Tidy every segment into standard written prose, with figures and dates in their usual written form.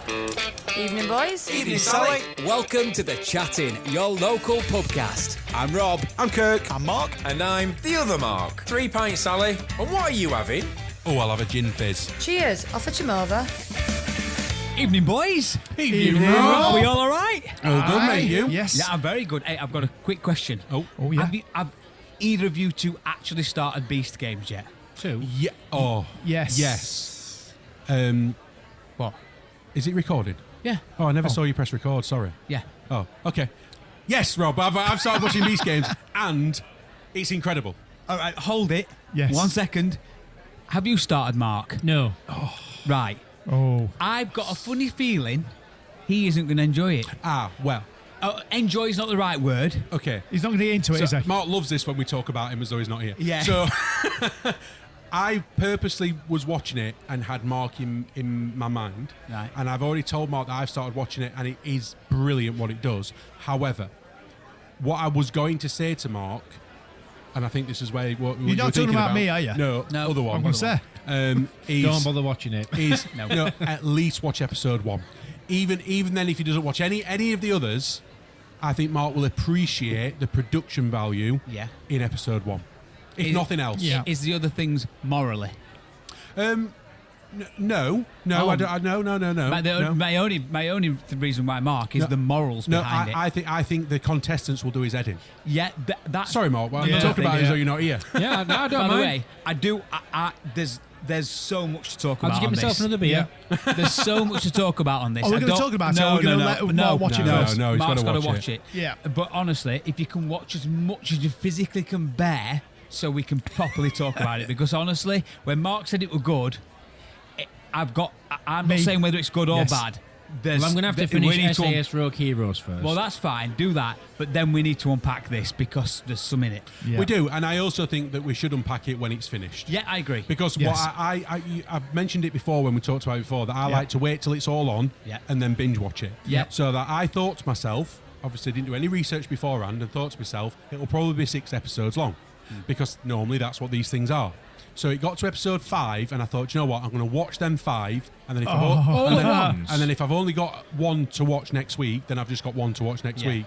Evening, boys. Evening, Sally. Welcome to The Chatting, your local pubcast. I'm Rob. I'm Kirk. I'm Mark. And I'm the other Mark. 3 pints, Sally. And what are you having? Oh, I'll have a gin fizz. Cheers. I'll fetch him over. Evening, boys. Evening, Are we all right? All good, mate, you? Yes. Yeah, I'm very good. Hey, I've got a quick question. Oh, yeah. Have either of you two actually started Beast games yet? Two? Yeah. Oh, Yes. yes. What? Is it recording? Yeah. Oh, I never saw you press record, sorry. Yeah. Oh, okay. Yes, Rob, I've started watching Beast games, and it's incredible. All right, hold it. Yes. 1 second. Have you started, Mark? No. Right. Oh. I've got a funny feeling he isn't going to enjoy it. Ah, well, Enjoy is not the right word. okay. He's not going to get into it, is So, he? Mark loves this when we talk about him as though he's not here. Yeah. So, I purposely was watching it and had Mark in my mind. Right. And I've already told Mark that I've started watching it and it is brilliant what it does. However, what I was going to say to Mark, and I think this is where what You're not talking about me, are you? No, No. other one. I'm going to say. Is, Don't bother watching it. is No. at least watch episode 1. Even then, if he doesn't watch any of the others, I think Mark will appreciate the production value Yeah. in episode 1. If nothing else. Yeah. Is the other things morally? No, Oh. I don't. No. My only reason why Mark is No. the morals No, behind it. I think the contestants will do his head in. Yeah, that's Sorry, Mark. Well, Yeah. I'm talking about it as Yeah. though you're not here. Yeah, no, I don't By the mind. way, I do. There's so much to talk I'll about just get on myself this. another beer. There's so much to talk about on this. Oh, we're I gonna don't- talk about it, no, or we're gonna no, let no, Mark watch it no, first? No, he's Mark's gotta gotta watch watch it. Yeah. But honestly, if you can watch as much as you physically can bear, so we can properly talk about it. Because honestly, when Mark said it was good, I'm not Me. saying whether it's good or Yes. bad. Well, I'm going to have to we finish need to SAS Rogue Heroes first. Well, that's fine. Do that. But then we need to unpack this because there's some in it. Yeah. We do, and I also think that we should unpack it when it's finished. Yeah, I agree. Because Yes. what I've mentioned it before when we talked about it before, that I Yeah. like to wait till it's all on Yeah. and then binge watch it. Yeah. So that I thought to myself, obviously didn't do any research beforehand, and thought to myself, it'll probably be 6 episodes long. Because normally that's what these things are. So it got to episode 5, and I thought, you know what, I'm going to watch them 5, and then if and then if I've only got 1 to watch next week, then I've just got 1 to watch next Yeah. week.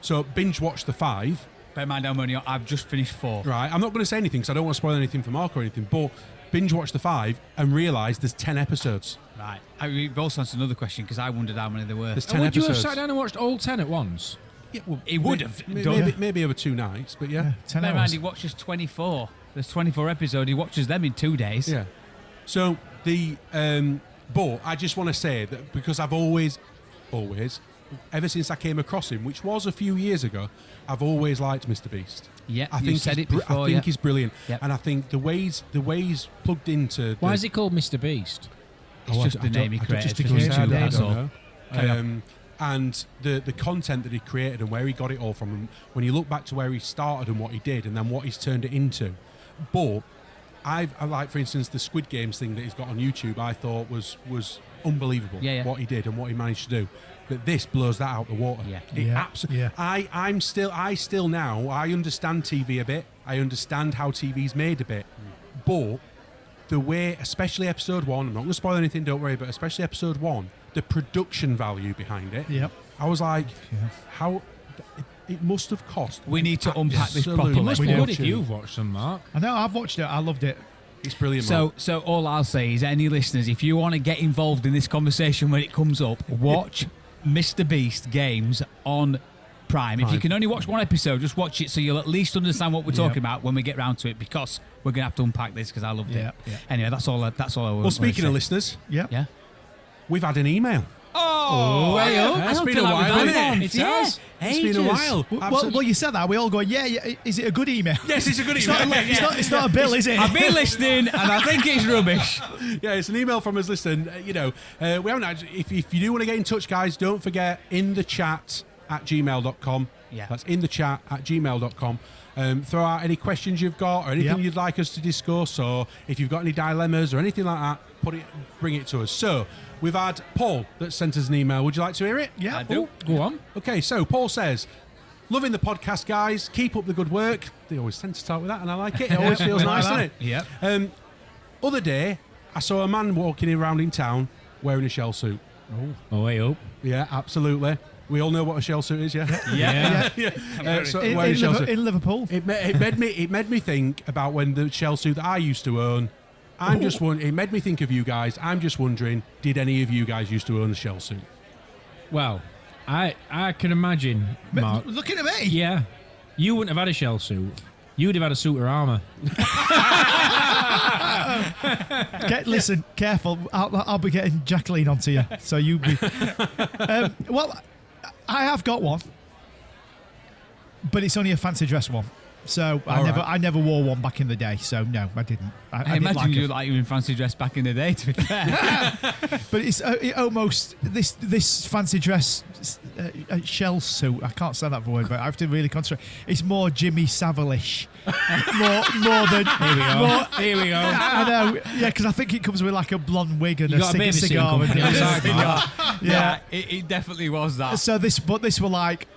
So binge watch the 5. Bear in mind, I've just finished 4. Right, I'm not going to say anything because I don't want to spoil anything for Mark or anything, but binge watch the 5 and realise there's 10 episodes. Right. We've also answered another question because I wondered how many there were. There's 10 would you have episodes. sat down and watched all 10 at once? Yeah, well, He would have maybe, done. maybe over 2 nights, but yeah. 10 Bear in mind, hours. he watches 24. There's 24 episodes. He watches them in 2 days. Yeah. So but I just want to say that because I've always, ever since I came across him, which was a few years ago, I've always liked Mr. Beast. Yeah, I you think said he's it before, I think yeah. he's brilliant, Yep. and I think the ways he's plugged into. Why is it called Mr. Beast? It's just the name he created just for because YouTube, I that's don't all. And the content that he created and where he got it all from, and when you look back to where he started and what he did, and then what he's turned it into. But I like, for instance, the Squid Games thing that he's got on YouTube. I thought was unbelievable. Yeah, yeah. What he did and what he managed to do. But this blows that out the water. Yeah. It Yeah, yeah. I still now I understand TV a bit. I understand how TV's made a bit, but the way, especially episode 1, I'm not going to spoil anything, don't worry, but especially episode 1, the production value behind it. Yep. I was like, how it must have cost. We need to unpack this Absolutely. properly. It must We be do. good if you've watched them, Mark. I know, I've watched it. I loved it. It's brilliant. Mark. So all I'll say is, any listeners, if you want to get involved in this conversation when it comes up, watch Mr. Beast games on Prime. If you can only watch 1 episode, just watch it so you'll at least understand what we're talking about when we get round to it, because we're going to have to unpack this because I loved Yeah, it. yeah. Anyway, that's all I Well, speaking of listeners, Yep. Yeah. we've had an email. Oh, way up. It's been a while, hasn't it? It has. It's been a while. Well, you said that. We all go, yeah. Is it a good email? Yes, it's a good It's email. not, it's not a bill, is it? I've been listening and I think it's rubbish. Yeah, it's an email from us. Listen, we haven't had, if you do want to get in touch, guys, don't forget innthechat@gmail.com. Yeah. That's innthechat@gmail.com. Throw out any questions you've got or anything you'd like us to discuss, or if you've got any dilemmas or anything like that, bring it to us. So we've had Paul that sent us an email. Would you like to hear it? Yeah. I do. Go on. Okay, so Paul says, loving the podcast, guys. Keep up the good work. They always tend to start with that, and I like it. It always feels nice, doesn't it? Yeah. Other day, I saw a man walking around in town wearing a shell suit. Oh, way up. Yeah, absolutely. We all know what a shell suit is, yeah? Yeah. So In, wearing a shell suit. in Liverpool. It made me think about when the shell suit that I used to own. It made me think of you guys. I'm just wondering, did any of you guys used to own a shell suit? Well, I can imagine, Mark. Looking at me. Yeah. You wouldn't have had a shell suit. You'd have had a suit of armour. Listen, careful. I'll be getting Jacqueline onto you. So you be. Well, I have got one, but it's only a fancy dress one. So I never wore one back in the day. So no, I didn't. I didn't imagine like you it. like you in fancy dress back in the day. To be fair, But it's it almost this fancy dress shell suit. I can't say that word, but I have to really concentrate. It's more Jimmy Savile-ish. more than Here we go. I know, yeah, because I think it comes with like a blonde wig and You a got a baby cigar. company on the side, Mark. Yeah. it definitely was that. So this were like,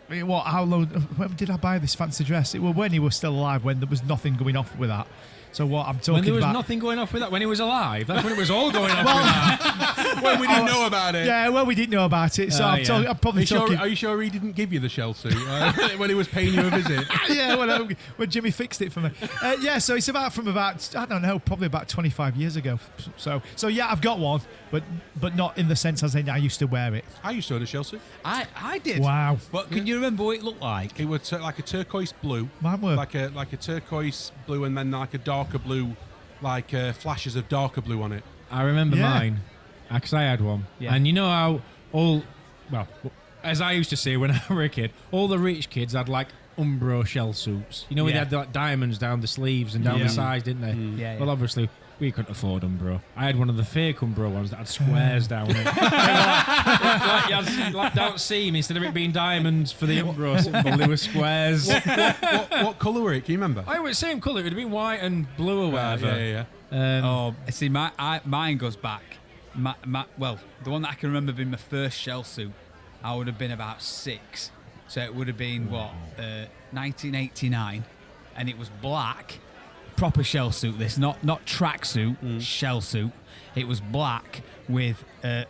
what? How long? When did I buy this fancy dress? It was when he was still alive, when there was nothing going off with that. So what I'm talking When there was about? nothing going off with that, when he was alive, that's when it was all going off with that. When we didn't know about it. Yeah, well, we didn't know about it. So I'm probably talking. Are you sure he didn't give you the shell suit when he was paying you a visit? Yeah, when Jimmy fixed it for me. Yeah, so it's from about I don't know, probably about 25 years ago. So yeah, I've got one, but not in the sense as in I used to wear it. I used to own a shell suit. I did. Wow. But can you remember what it looked like? It was like a turquoise blue. Mine were. Like a turquoise blue and then like a darker blue, like flashes of darker blue on it. I remember Yeah. mine, because I had one. Yeah. And you know how as I used to say when I was a kid, all the rich kids had like Umbro shell suits. You know, they Yeah. had like diamonds down the sleeves and down Yeah. the sides, didn't they? Yeah, Well, yeah. obviously, we couldn't afford Umbro. I had one of the fake Umbro ones that had squares down it. like you had like down seam, instead of it being diamonds for the Umbro symbol, they were squares. What colour were it? Can you remember? I was same colour. It would have been white and blue or whatever. Yeah. Oh, see, mine goes back. Well, the one that I can remember being my first shell suit, I would have been about 6. So it would have been, 1989. And it was black, proper shell suit, this, not tracksuit, shell suit. It was black with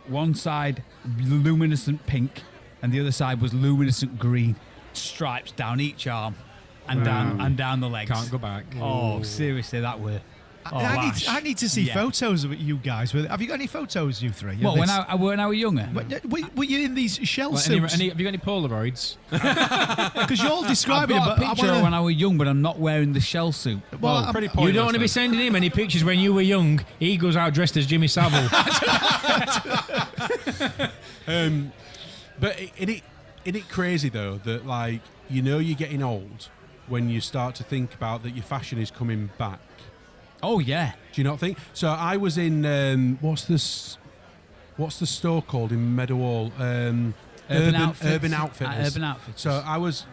one side luminescent pink and the other side was luminescent green. Stripes down each arm and down the legs. Can't go back. Oh, seriously, that were... Oh, I need to see Yeah. photos of you guys. Have you got any photos, you three? What, when I was younger? Were you in these shell Like, suits? have you got any Polaroids? Because you're all I've describing got it, a but I picture wanna- of when I was young, but I'm not wearing the shell suit. Well, pretty You pointless. don't want to be then. sending him any pictures when you were young. He goes out dressed as Jimmy Savile. But isn't it crazy though that like you're getting old when you start to think about that your fashion is coming back? Oh, yeah. Do you not think? So I was in what's the store called in Meadowhall? Urban Outfitters. Urban Outfitters. Urban Outfitters. So I was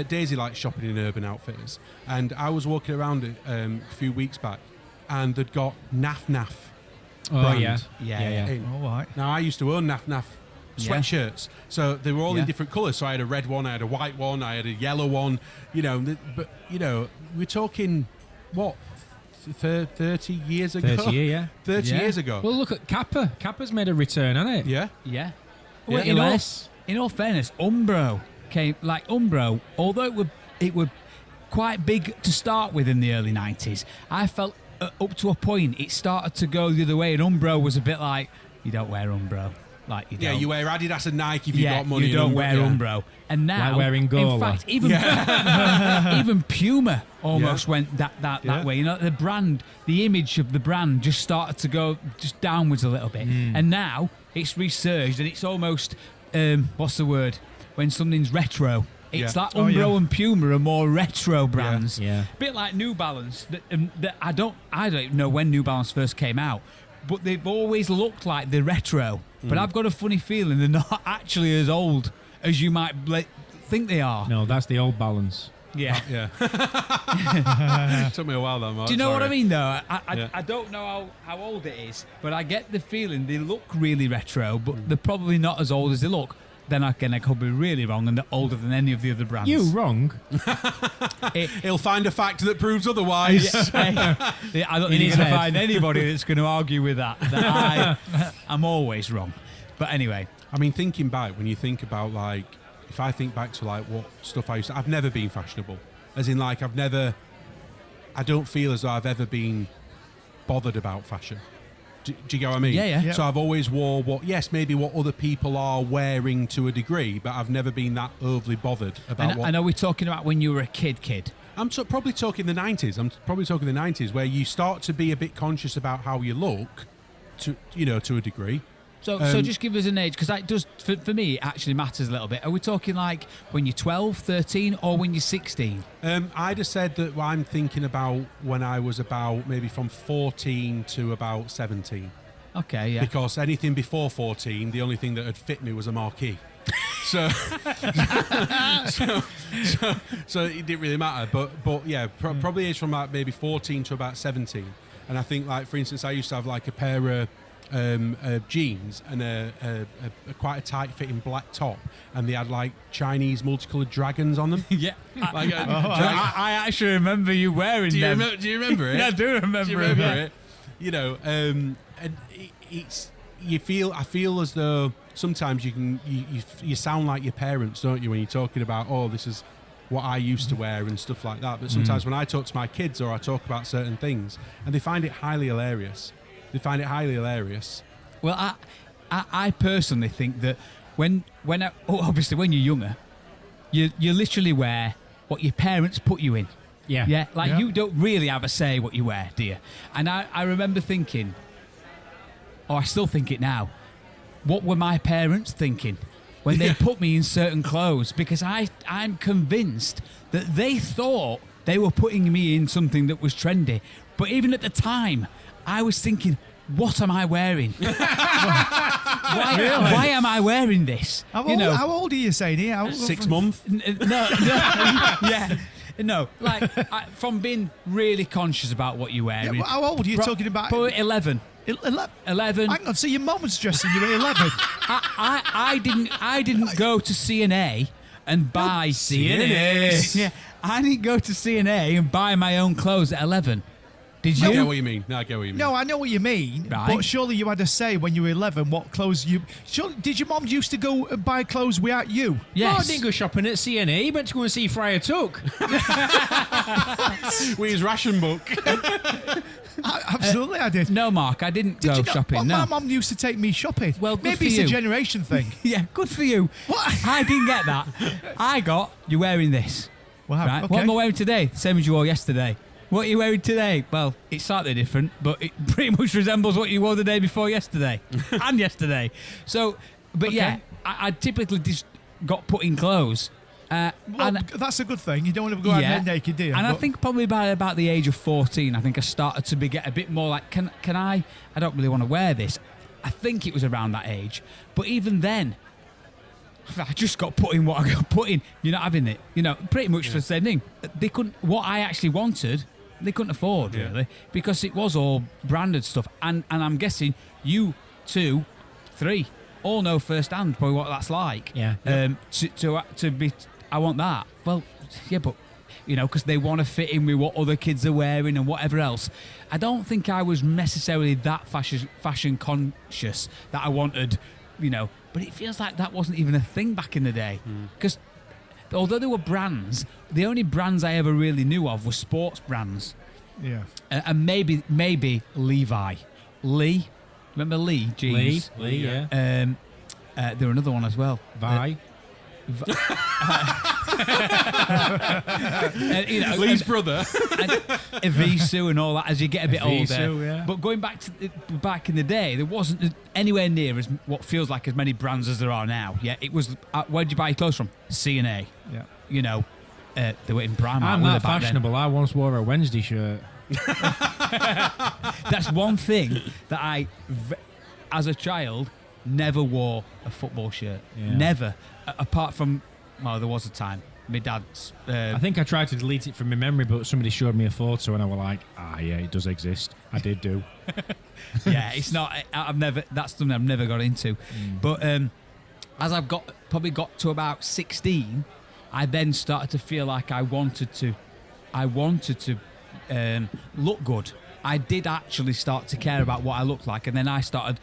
Daisy likes shopping in Urban Outfitters, and I was walking around it a few weeks back, and they'd got Naf Naf. Oh, brand yeah. Yeah. in. All right. Now I used to own Naf Naf Yeah. sweatshirts, so they were all Yeah. in different colours. So I had a red one, I had a white one, I had a yellow one. We're talking what 30 years ago. 30 year, yeah. 30 Yeah. years ago. Well, look at Kappa. Kappa's made a return, hasn't it? Yeah. Yeah. Yeah. Well, in all fairness, Umbro came although it were quite big to start with in the early 90s. I felt up to a point it started to go the other way, and Umbro was a bit like, you don't wear Umbro, like you don't. Yeah, you wear Adidas and Nike if you got money. You don't and wear yeah. Umbro. And now, Like wearing in Gola. fact, even Puma almost Yeah. went that Yeah. way. You know, the brand, the image of the brand just started to go just downwards a little bit. And now it's resurged, and it's almost, what's the word? When something's retro. It's Yeah. like Oh, Umbro yeah. and Puma are more retro brands. Yeah. Bit like New Balance. That I don't know when New Balance first came out, but they've always looked like they're retro. But I've got a funny feeling they're not actually as old as you might think they are. No, that's the old balance. Yeah. Yeah. Took me a while though, Mark. Do you know what I sorry. mean, though? Yeah. I don't know how old it is, but I get the feeling they look really retro, but they're probably not as old as they look. Then again, I could be really wrong, and they're older than any of the other brands. You wrong? He'll find a fact that proves otherwise. I don't think his you're going to head. find anybody that's going to argue with that. I'm always wrong. But anyway, I mean, thinking back, when you think about like, if I think back to like what stuff I used to, I've never been fashionable. As in, like, I don't feel as though I've ever been bothered about fashion. Do you get what I mean? Yeah. So I've always wore maybe what other people are wearing to a degree, but I've never been that overly bothered about and are we talking about when you were a kid? I'm probably talking the 90s. I'm probably talking the 90s, where you start to be a bit conscious about how you look, to a degree. So just give us an age, because that does, for me, it actually matters a little bit. Are we talking like when you're 12, 13, or when you're 16? I'd have said that I'm thinking about when I was about maybe from 14 to about 17. Okay, yeah. Because anything before 14, the only thing that had fit me was a marquee. So it didn't really matter. But yeah, probably age from about maybe 14 to about 17. And I think, like, for instance, I used to have like a pair of jeans and a quite a tight fitting black top, and they had like Chinese multicolored dragons on them. Yeah. I actually remember you wearing them. Do you remember it? Yeah, I do remember, Do you remember it? You know, and I feel as though sometimes you sound like your parents, don't you, when you're talking about, oh, this is what I used to wear and stuff like that. But sometimes when I talk to my kids or I talk about certain things, and they find it highly hilarious. Well, I personally think that obviously when you're younger, you literally wear what your parents put you in. Yeah. Like, you don't really have a say what you wear, do you? And I remember thinking, or I still think it now, what were my parents thinking when they put me in certain clothes? Because I'm convinced that they thought they were putting me in something that was trendy. But even at the time, I was thinking, what am I wearing? Why am I wearing this? How old are you saying here? 6 months? No, yeah. No, like, from being really conscious about what you're wearing. Yeah, how old are you talking about? Probably 11. 11. Hang on, so your mum was dressing you at 11? I didn't go to C&A and buy C&A. Yeah, I didn't go to C&A and buy my own clothes at 11. Did you? I get what you mean. No, I know what you mean. Right. But surely you had a say when you were 11 what clothes you... Did your mum used to go and buy clothes without you? Yes. No, I didn't go shopping at C&A. He went to go and see Friar Tuck. With his ration book. Absolutely, I did. No, Mark, I didn't go shopping. Well, no. my mum used to take me shopping. Well, good maybe for it's you. a generation thing. Yeah, good for you. What? I didn't get that. I got, you're wearing this. Wow, Right? okay. What am I wearing today? Same as you wore yesterday. What are you wearing today? Well, it's slightly different, but it pretty much resembles what you wore the day before yesterday and yesterday. So, but yeah, I typically just got put in clothes. Well, and that's a good thing. You don't want to go out naked, do you? And I think probably by about the age of 14, I think I started to get a bit more like, can I don't really want to wear this. I think it was around that age. But even then, I just got put in what I got put in. You're not having it. Pretty much for the same thing. They couldn't, what I actually wanted, they couldn't afford, really, because it was all branded stuff. And I'm guessing you 2, 3 all know firsthand probably what that's like. Yeah. To be, I want that. Well, yeah, but because they want to fit in with what other kids are wearing and whatever else. I don't think I was necessarily that fashion conscious that I wanted, but it feels like that wasn't even a thing back in the day. Because although there were brands, the only brands I ever really knew of were sports brands. Yeah. And maybe Levi. Lee. Remember Lee jeans? Lee, yeah. There were another one as well. Vi. Lee's brother. Evisu and all that as you get a bit Evisu, older. yeah. But going back in the day, there wasn't anywhere near as what feels like as many brands as there are now. Yeah, it was. Where did you buy your clothes from? C&A. Yeah. They were in Primark. I'm that fashionable. I once wore a Wednesday shirt. That's one thing that I, as a child, never wore a football shirt. Yeah. Never. Apart from, well, there was a time. My dad's... I think I tried to delete it from my memory, but somebody showed me a photo and I was like, yeah, it does exist. I did do. Yeah, it's not... I've never... That's something I've never got into. But as I've probably got to about 16, I then started to feel like I wanted to look good. I did actually start to care about what I looked like, and then I started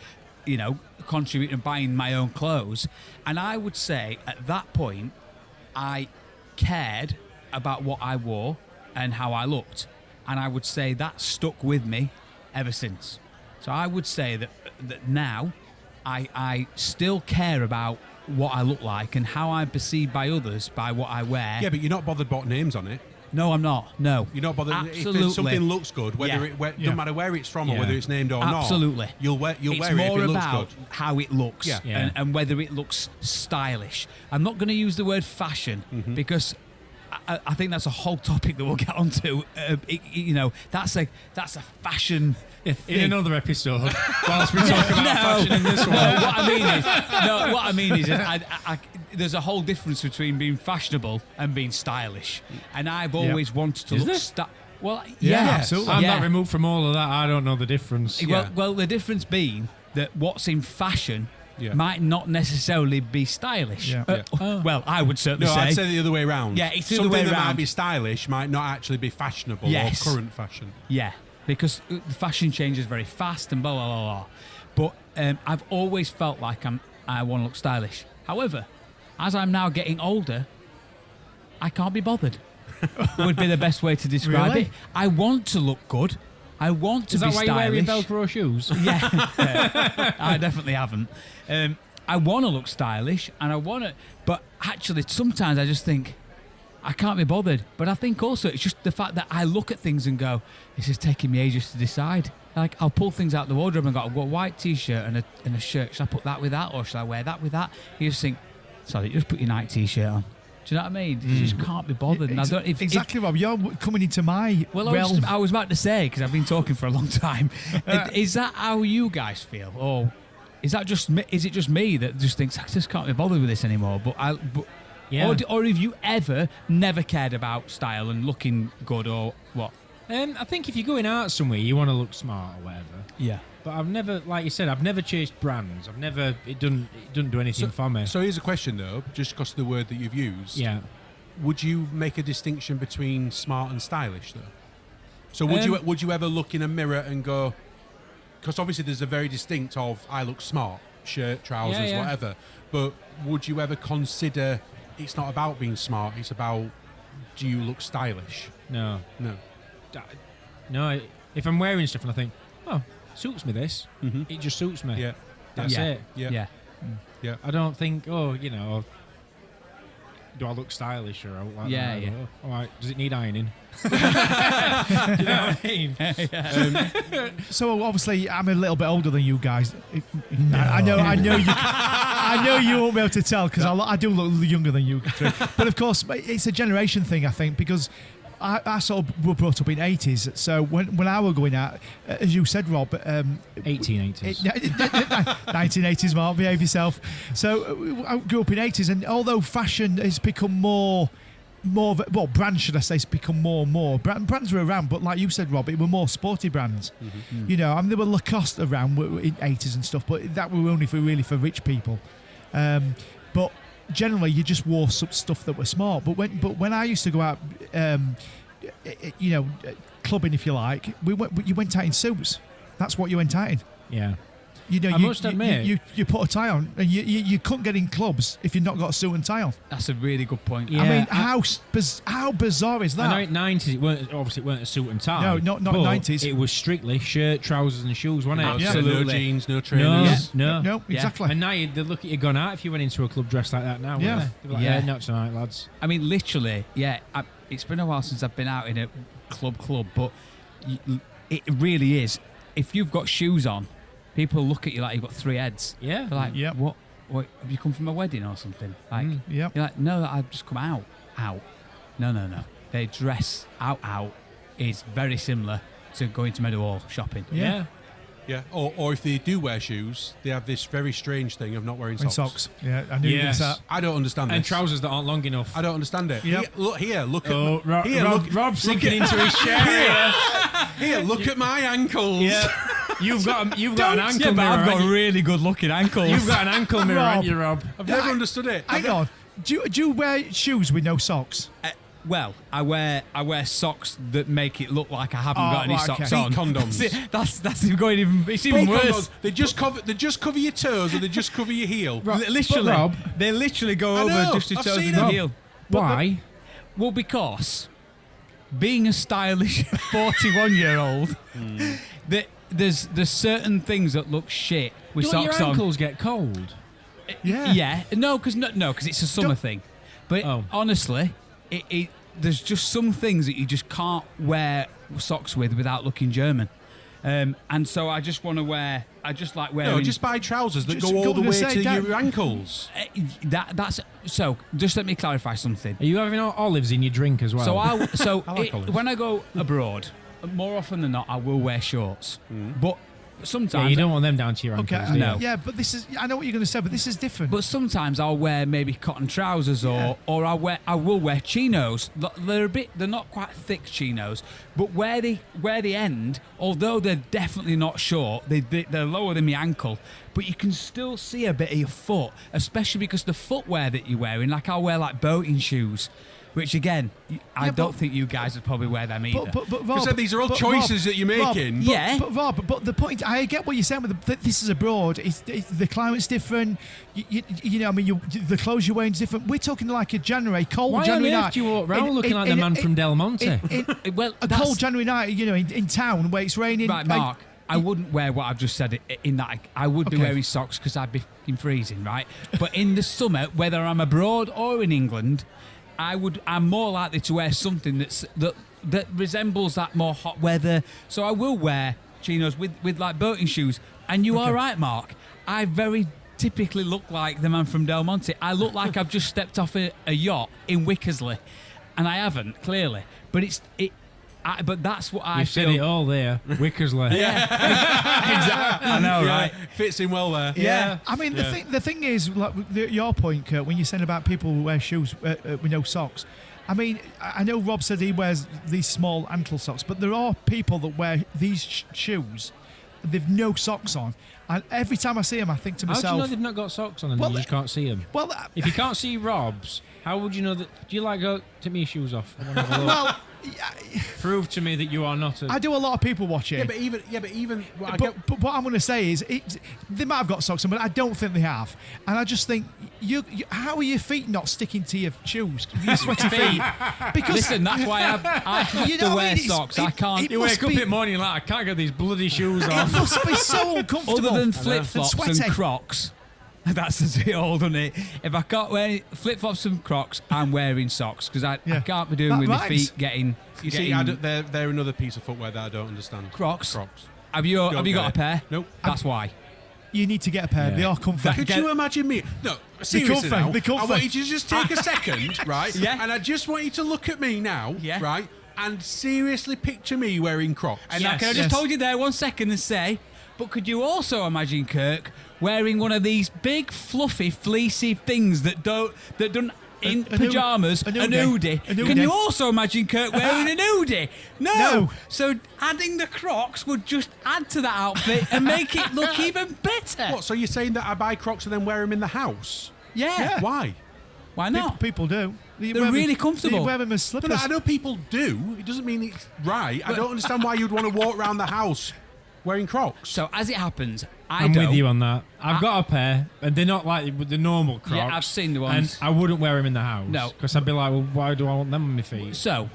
contribute and buying my own clothes. And I would say at that point, I cared about what I wore and how I looked. And I would say that stuck with me ever since. So I would say that now I still care about what I look like and how I'm perceived by others by what I wear. Yeah, but you're not bothered about names on it. No, I'm not. No. You're not bothered. Absolutely. If something looks good, doesn't matter where it's from or whether it's named or not. Absolutely. You'll wear it if It's it more looks about good. how it looks and whether it looks stylish. I'm not going to use the word fashion because I think that's a whole topic that we'll get onto. That's a fashion. In another episode, whilst we talk about fashion in this one. What I mean is, there's a whole difference between being fashionable and being stylish. And I've always wanted to look well, absolutely. I'm not removed from all of that. I don't know the difference. Well, the difference being that what's in fashion might not necessarily be stylish. Well, I would certainly say. I'd say the other way around. Yeah, it's the other Something way that around. might be stylish might not actually be fashionable or current fashion. Yeah, because the fashion changes very fast and blah, blah, blah, blah. But I've always felt like I want to look stylish. However, as I'm now getting older, I can't be bothered. Would be the best way to describe it. I want to look good. I want to be stylish. Is that why you're wearing Velcro shoes? Yeah. I definitely haven't. I want to look stylish and I want to... But actually, sometimes I just think, I can't be bothered. But I think also it's just the fact that I look at things and go, this is taking me ages to decide. Like, I'll pull things out the wardrobe and go, I've got a white T-shirt and a shirt. Should I put that with that or should I wear that with that? You just think, sorry, just put your night T-shirt on. Do you know what I mean? You just can't be bothered. And I don't, Exactly, Rob. You're coming into my realm. I was about to say, because I've been talking for a long time, is that how you guys feel? Or is it just me that just thinks, I just can't be bothered with this anymore? Or have you ever never cared about style and looking good or what? I think if you're going out somewhere, you want to look smart or whatever. Yeah. But I've never, like you said, I've never chased brands. It doesn't do anything for me. So here's a question though, just because of the word that you've used. Yeah. Would you make a distinction between smart and stylish though? So would you ever look in a mirror and go, because obviously there's a very distinct of I look smart, shirt, trousers, whatever. But would you ever consider it's not about being smart, it's about do you look stylish? No. If I'm wearing stuff and I think, oh, suits me this, it just suits me. Yeah. That's it. Yeah. I don't think, do I look stylish or like that? Yeah. All right, does it need ironing? Do you know what I mean? So obviously, I'm a little bit older than you guys. I know you won't be able to tell because I do look younger than you three. But of course, it's a generation thing, I think, because I sort of were brought up in 80s. So when I were going out, as you said, Rob, 1880s. 1980s, Mark, behave yourself. So I grew up in 80s, and although fashion has become more brands, should I say, has become more and more. Brands were around, but like you said, Rob, it were more sporty brands. There were Lacoste around in 80s and stuff, but that were only for rich people. But generally, you just wore some stuff that were smart. But when I used to go out, clubbing, if you like, you went out in suits. That's what you went out in. Yeah. I must admit, you put a tie on, and you couldn't get in clubs if you've not got a suit and tie on. That's a really good point. Yeah. I mean, how bizarre is that? I know in 90s it weren't a suit and tie. No, not 90s. It was strictly shirt, trousers, and shoes, wasn't it? Absolutely. No jeans, no trainers. No, exactly. And now they'd look at you gone out if you went into a club dressed like that now. Yeah. They'd be like, not tonight, lads. I mean, literally, it's been a while since I've been out in a club, but it really is. If you've got shoes on, people look at you like you've got three heads. Yeah. They're like, what? Have you come from a wedding or something? Like, You're like, no, I've just come out. No. They dress out is very similar to going to Meadowhall shopping. Yeah. Yeah. Or if they do wear shoes, they have this very strange thing of not wearing socks. Yeah, I knew that. I don't understand And this. trousers that aren't long enough. I don't understand it. Yep. Look at Rob's sinking into his chair. Here, look at my ankles. Yeah. You've got an ankle mirror. I've got really good looking ankles. You've got an ankle mirror, haven't you, Rob? I've never understood it. Hang on. Do you wear shoes with no socks? Well, I wear socks that make it look like I haven't got any right, socks okay. on. Feet condoms. See, that's going even. It's even Feet worse. condoms. They just cover your toes, or they just cover your heel. Literally, Rob, they literally go I over know, just your I've toes seen and your them. heel. Why? Well, because being a stylish 41-year-old, there's certain things that look shit with Do your socks on. ankles get cold? Yeah. No, because it's a summer thing. But Oh. honestly, there's just some things that you just can't wear socks with without looking German. And so I just want to wear. I just like wearing. No, just buy trousers that Just go all go the to way say to that- your ankles. That's so. Just let me clarify something. Are you having olives in your drink as well? So I like olives. when I go abroad, more often than not, I will wear shorts. But sometimes yeah, you don't want them down to your ankles. Okay. do you? No. Yeah, but this is. I know what you're going to say, but this is different. But sometimes I'll wear maybe cotton trousers or I will wear chinos. They're not quite thick chinos, but where they end, although they're definitely not short, they're lower than my ankle, but you can still see a bit of your foot, especially because the footwear that you're wearing. Like I'll wear like boating shoes, which again I don't think you guys would probably wear them either. But Rob, So these are all but choices that you're Rob, making. but- Yeah. But the point, I get what you're saying with this is abroad. It's the climate's different. You know, I mean, the clothes you're wearing is different. We're talking like a cold Why on January earth night. do you walk around looking like the man from Del Monte? Well, A that's- cold January night, you know, in town where it's raining. Right, Mark. I wouldn't wear what I've just said in that. I would be Okay. wearing socks because I'd be fucking freezing, right? But in the summer, whether I'm abroad or in England, I'm more likely to wear something that resembles that more hot weather. So I will wear chinos with like boating shoes. And you are right, Mark. I very typically look like the man from Del Monte. I look like I've just stepped off a yacht in Wickersley, and I haven't clearly. But but that's what I You've feel. said it all there, Wickersley. Exactly. I know, right? Fits in well there. Yeah. I mean, the thing is, like your point, Kurt, when you're saying about people who wear shoes with no socks. I mean, I know Rob said he wears these small ankle socks, but there are people that wear these shoes. They've no socks on, and every time I see them, I think to How do myself, you know they've not got socks on and Well, you just can't see them? well, If you can't see Rob's, how would you know that? Do you like go take me your shoes off? I wanna have a look. well, Prove to me that you are not a. I do a lot of people watching. Yeah, but even. Well, I But, get, but what I'm going to say is, they might have got socks on, but I don't think they have. And I just think, how are your feet not sticking to your shoes, your sweaty feet? Because Listen, that's why I have You to know what I wear mean? It's- socks. I can't. you must wake up be- in the morning like I can't get these bloody shoes it off. must be so uncomfortable. Other than flip flops And and sweaty. Crocs, that says it all, doesn't it? If I can't wear flip flops and Crocs, I'm wearing socks because I can't be doing That with my rhymes. feet getting. you see, they're another piece of footwear that I don't understand. Crocs. Crocs. Have you Don't got get a it. pair? Nope. That's why. You need to get a pair. Yeah. They are comfy. Could you imagine me? No, seriously comfy, now. they're comfy. I want you to just take a second, right? Yeah. And I just want you to look at me now, Yeah. right? And seriously picture me wearing Crocs. And Yes, I could have just yes. told you there 1 second and say, but could you also imagine Kirk wearing one of these big, fluffy, fleecy things that don't in An pajamas, an an hoodie. hoodie? An Can hoodie. you also imagine Kirk wearing an hoodie? No. No. So adding the Crocs would just add to that outfit and make it look even better. What? So you're saying that I buy Crocs and then wear them in the house? Yeah. Why? Why not? People do. You They're wear them- really comfortable. You wear them as No, slippers. no, I know people do. It doesn't mean it's right. I don't understand why you'd want to walk around the house wearing Crocs. So as it happens, I I'm don't. with you on that. I've got a pair, and they're not like the normal Crocs. Yeah, I've seen the ones. And I wouldn't wear them in the house. No. Because I'd be like, well, why do I want them on my feet? So,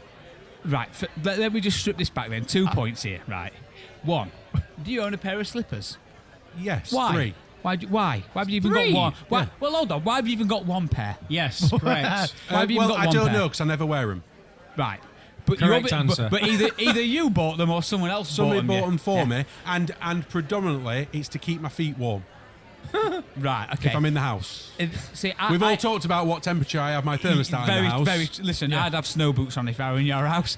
right, let me just strip this back then. 2 points here, right? One, do you own a pair of slippers? Yes. Why? 3. Why have you even Three? got one? Why, Yeah. Well, hold on. Why have you even got one pair? Yes, correct. Why have you even well, got I one don't pair? know because I never wear them. Right. But Correct you're, answer. But either you bought them or someone else Somebody bought them. bought them for Yeah. me, and predominantly it's to keep my feet warm Right. Okay. if I'm in the house. See, We've all talked about what temperature I have my thermostat in the house. Listen, I'd have snow boots on if I were in your house.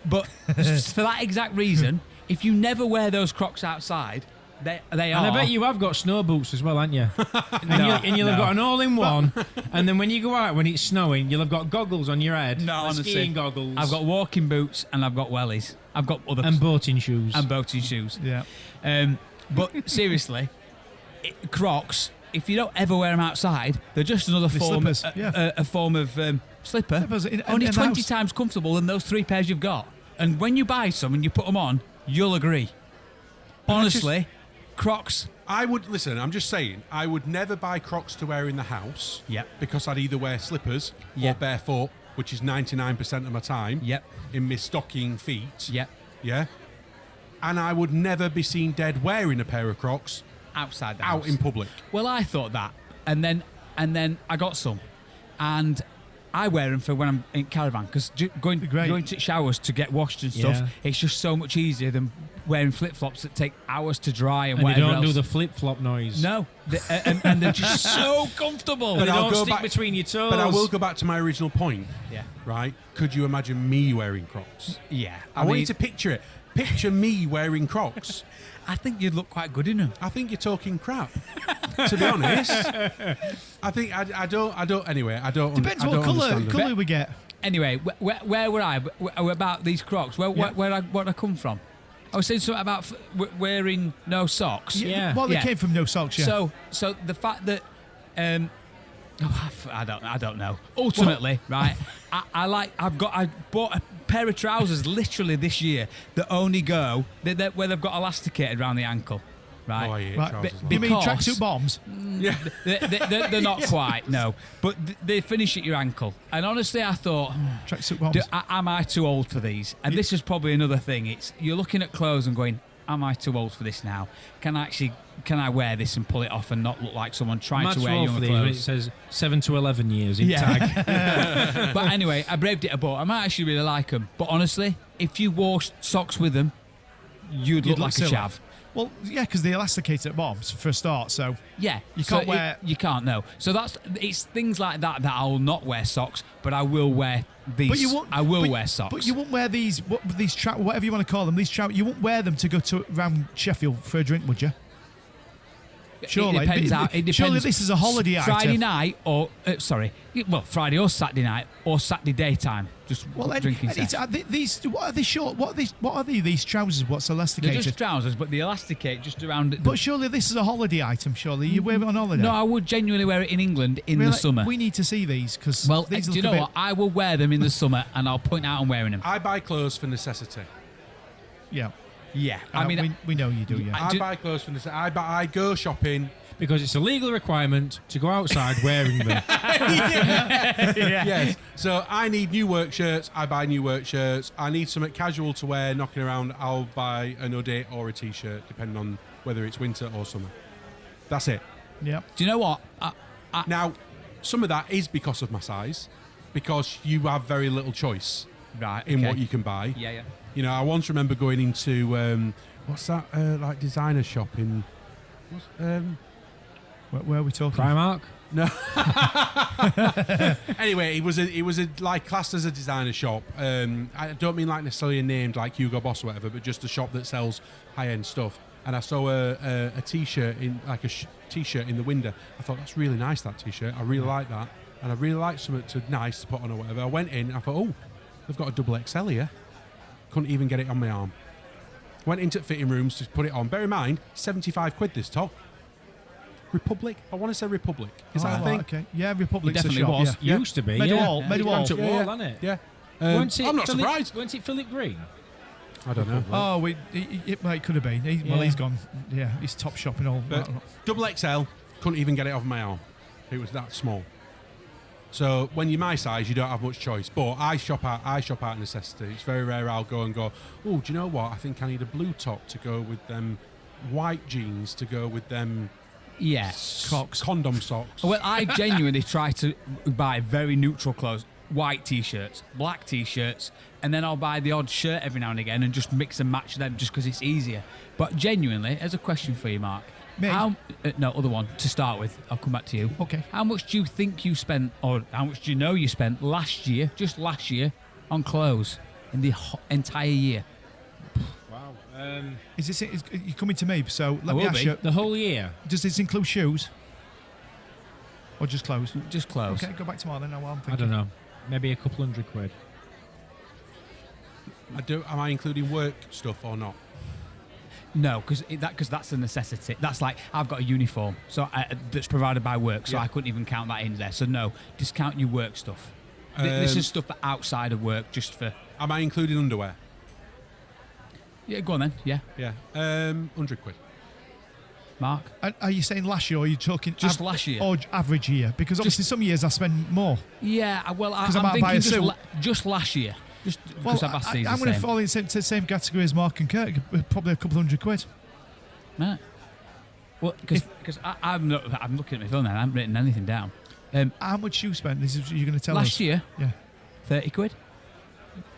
But for that exact reason, if you never wear those Crocs outside, they And are. I bet you have got snow boots as well, haven't you? And you'll have got an all-in-one. And then when you go out when it's snowing, you'll have got goggles on your head. No, like honestly, skiing goggles. I've got walking boots and I've got wellies. I've got other and boating shoes. and boating shoes. Yeah. But seriously, Crocs if you don't ever wear them outside, they're just another form, slippers, yeah. a form of slipper. Slippers in Only the 20 house. times comfortable than those 3 pairs you've got. And when you buy some and you put them on, you'll agree. Honestly, Crocs. I would listen. I'm just saying. I would never buy Crocs to wear in the house. Yep. Because I'd either wear slippers Yep. or barefoot, which is 99% of my time. Yep. In my stocking feet. Yep. Yeah. And I would never be seen dead wearing a pair of Crocs Outside the out house. in public. Well, I thought that, and then I got some, and I wear them for when I'm in caravan because going to showers to get washed and stuff. Yeah. It's just so much easier than wearing flip flops that take hours to dry and And they whatever don't else. do the flip flop noise. No, and they're just so comfortable. But they I'll don't go stick back- between your toes. But I will go back to my original point. Yeah, Right? Could you imagine me wearing Crocs? yeah. I want you to picture it. Picture me wearing Crocs. I think you'd look quite good in them. I think you're talking crap. To be honest, I think I don't. Anyway, I don't. Depends I what don't understand them. colour we get. Anyway, where were I? About these Crocs? Where I come from? I was saying something about wearing no socks. Yeah. Well, they Yeah. came from no socks, yeah. So the fact that I don't know. Ultimately, right? I bought a pair of trousers literally this year that only go where they've got elasticated around the ankle, right? Oh, I hate Right. trousers You like mean Because- tracksuit bombs? Yeah. They're not quite, no. But they finish at your ankle. And honestly, I thought, Tracksuit bombs. am I too old for these? And this is probably another thing. It's you're looking at clothes and going, am I too old for this now? Can I wear this and pull it off and not look like someone trying Matt's to wear roll for younger these, but it clothes? says 7 to 11 years in tag. But anyway, I braved it a bit. I might actually really like them. But honestly, if you wore socks with them, you'd look like a silly. chav. Well, yeah, because they elasticate at bombs for a start, so... Yeah, You so can't wear- You can't, no. So it's things like that I will not wear socks, but I will wear these. But you won't, I will but- wear socks. But you won't wear these whatever you want to call them, you won't wear them to go to around Sheffield for a drink, would you? Surely. It depends. It depends. Surely this is a holiday Friday item. night or Friday or Saturday night or Saturday daytime. Just Well, drinking it's, session. these what are they short? What are they? These trousers? What's They're elasticated? just trousers, but they elasticate just around. But surely this is a holiday item. Surely you wear it on holiday. No, I would genuinely wear it in England in Really? the summer. We need to see these because Well, these do look you know a bit, what? I will wear them in the summer, and I'll point out I'm wearing them. I buy clothes for necessity. Yeah, Yeah, I mean, we know you do. Yeah, I buy clothes for necessity. I go shopping. Because it's a legal requirement to go outside wearing them. Yes. So I need new work shirts. I buy new work shirts. I need something casual to wear knocking around. I'll buy an hoodie or a t-shirt, depending on whether it's winter or summer. That's it. yeah. do you know what? Now, some of that is because of my size, because you have very little choice Right, in okay. what you can buy. Yeah. You know, I once remember going into what's that like designer shop in. Where are we talking? Primark? Anyway, it was a like classed as a designer shop. I don't mean like necessarily named like Hugo Boss or whatever, but just a shop that sells high end stuff. And I saw a t-shirt in like a t-shirt in the window. I thought that's really nice, that t-shirt. I really like that, and I really like something nice to put on or whatever. I went in. I thought, oh, they've got a double XL here. Couldn't even get it on my arm. Went into fitting rooms to put it on. Bear in mind, £75 this top. Republic. I want to say Republic. Is that a thing? Okay. Yeah, Republic's It definitely a shop. was. Yeah. Used to be, Meadowhall, yeah. Meadowhall. It's gone to Yeah, wall, yeah. hasn't it? Yeah. Weren't it I'm not Philip- surprised. Weren't it Philip Green? I don't know. Oh, it could have been. Well, Yeah. he's gone. Yeah, he's top shop and all. But double XL, couldn't even get it off my arm. It was that small. So when you're my size, you don't have much choice. But I shop out necessity. It's very rare I'll go and go, oh, do you know what? I think I need a blue top to go with them white jeans to go with them Yeah. condom socks. Well, I genuinely try to buy very neutral clothes. White t-shirts, black t-shirts, and then I'll buy the odd shirt every now and again and just mix and match them just because it's easier. But genuinely, as a question for you, Mark, Me? no, other one to start with. I'll come back to you. Okay. How much do you think you spent, or how much do you know you spent last year, just last year, on clothes in the entire year? Wow. Is you coming to me? So let I me will ask be. you. The whole year? Does this include shoes or just clothes? Just clothes. Okay, go back to Marlon. Now what I'm thinking. I don't know. Maybe a couple £100. Am I including work stuff or not? No, because that's a necessity. That's like I've got a uniform, so that's provided by work, so I couldn't even count that in there. So no, discount your work stuff. This is stuff for outside of work, just for. Am I including underwear? Yeah, go on then. Yeah, Yeah. £100. Mark. And are you saying last year, or are you talking Just last year? or average year? Because obviously some years I spend more. Yeah, well, I'm might buy thinking a suit. just last year. Just Well, because I've asked these I'm the going to same. fall into the same category as Mark and Kirk, probably a couple £100. Right. Well, because I'm looking at my phone now. I haven't written anything down. How much you spent? This is you're going to tell Last us. year, Yeah. £30.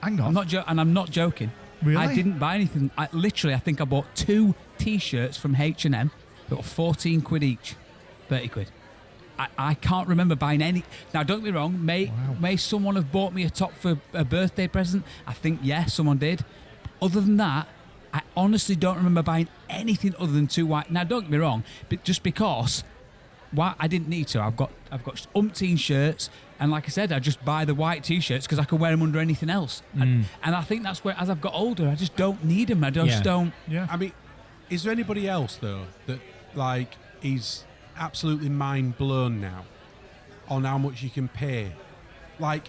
Hang on. I'm not joking. Really? I didn't buy anything. I think I bought 2 T-shirts from H&M that were £14 each. £30. I can't remember buying any. Now, don't get me wrong. May someone have bought me a top for a birthday present? I think, yes, someone did. Other than that, I honestly don't remember buying anything other than 2 white. Now, don't get me wrong, but just because I didn't need to. I've got umpteen shirts, and like I said, I just buy the white T-shirts because I can wear them under anything else. And I think that's where, as I've got older, I just don't need them. I just don't. Yeah. I mean, is there anybody else though that like is absolutely mind blown now on how much you can pay, like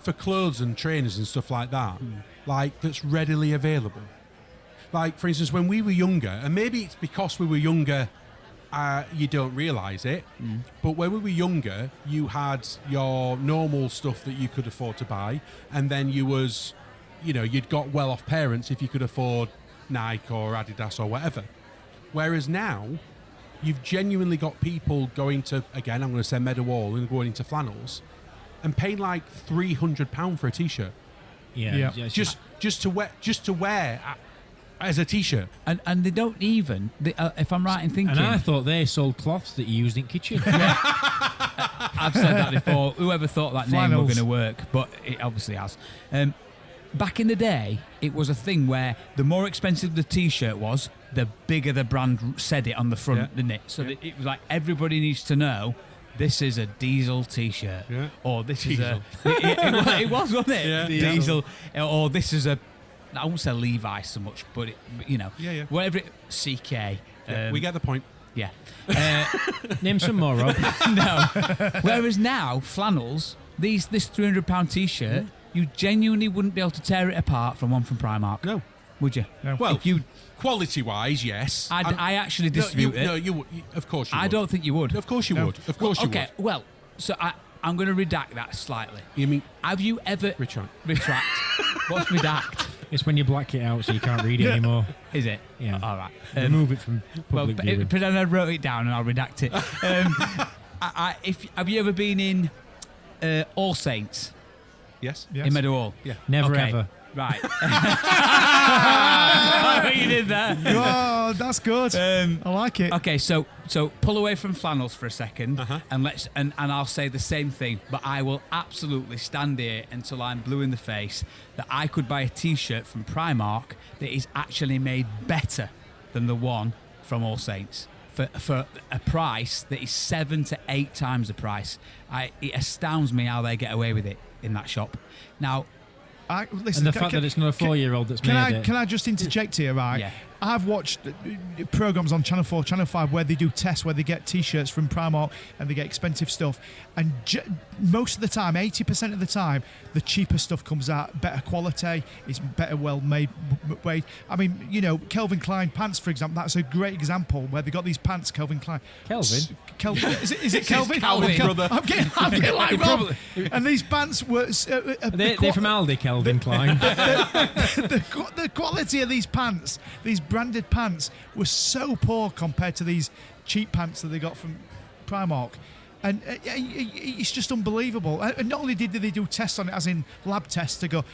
for clothes and trainers and stuff like that, like that's readily available? Like for instance, when we were younger, and maybe it's because we were younger, you don't realise it, but when we were younger, you had your normal stuff that you could afford to buy, and then you'd got well-off parents if you could afford Nike or Adidas or whatever. Whereas now, you've genuinely got people going to, again, I'm going to say Meadowhall and going into flannels and paying like £300 for a T-shirt. Yeah. Just to wear as a T-shirt. And they don't even, if I'm right in thinking. And I thought they sold cloths that you used in kitchen. I've said that before. Whoever thought that name were Flannels. going to work, but it obviously has. Back in the day, it was a thing where the more expensive the T-shirt was, the bigger the brand said it on the front, didn't it? So that it was like everybody needs to know this is a Diesel T-shirt, or this Diesel. is a. It was, wasn't it? Yeah. Diesel, or this is a. I won't say Levi's so much, but whatever. CK. We get the point. Yeah. Name some more, Rob. No. Whereas now, flannels, this £300 T-shirt, you genuinely wouldn't be able to tear it apart from one from Primark. No. Would you? No. Well, If you, quality-wise, yes. I actually distribute it. No, you would. Of course you would. I don't think you would. Of course you would. Of course you Okay, would. well, so I'm going to redact that slightly. You mean Have you ever... Retract. Retract. What's redact? It's when you black it out so you can't read it anymore. Is it? Yeah. All right. Remove it from public viewing. Pretend I wrote it down and I'll redact it. Have you ever been in All Saints yes? Yes. in Meadowhall? Yeah. Never Okay. ever. Right. I know you did that. Oh, that's good. I like it. Okay, so pull away from flannels for a second, Uh-huh. and I'll say the same thing, but I will absolutely stand here until I'm blue in the face that I could buy a T-shirt from Primark that is actually made better than the one from All Saints for a price that is 7 to 8 times the price. It astounds me how they get away with it in that shop. Now, Listen, And the fact that it's not a 4-year-old that's made it. Can I just interject here, right? Yeah. I've watched programs on Channel 4, Channel 5 where they do tests, where they get T-shirts from Primark and they get expensive stuff. And most of the time, 80% of the time, the cheaper stuff comes out better quality. It's better, well-made. I mean, Calvin Klein pants, for example. That's a great example where they got these pants, Calvin Klein. Kelvin? Kelvin? Is it Kelvin? Calvin, brother. I'm getting like Rob. And these pants were. They're from Aldi, Kelvin Klein. The quality of these pants, these branded pants, were so poor compared to these cheap pants that they got from Primark. And it's just unbelievable. And not only did they do tests on it, as in lab tests to go,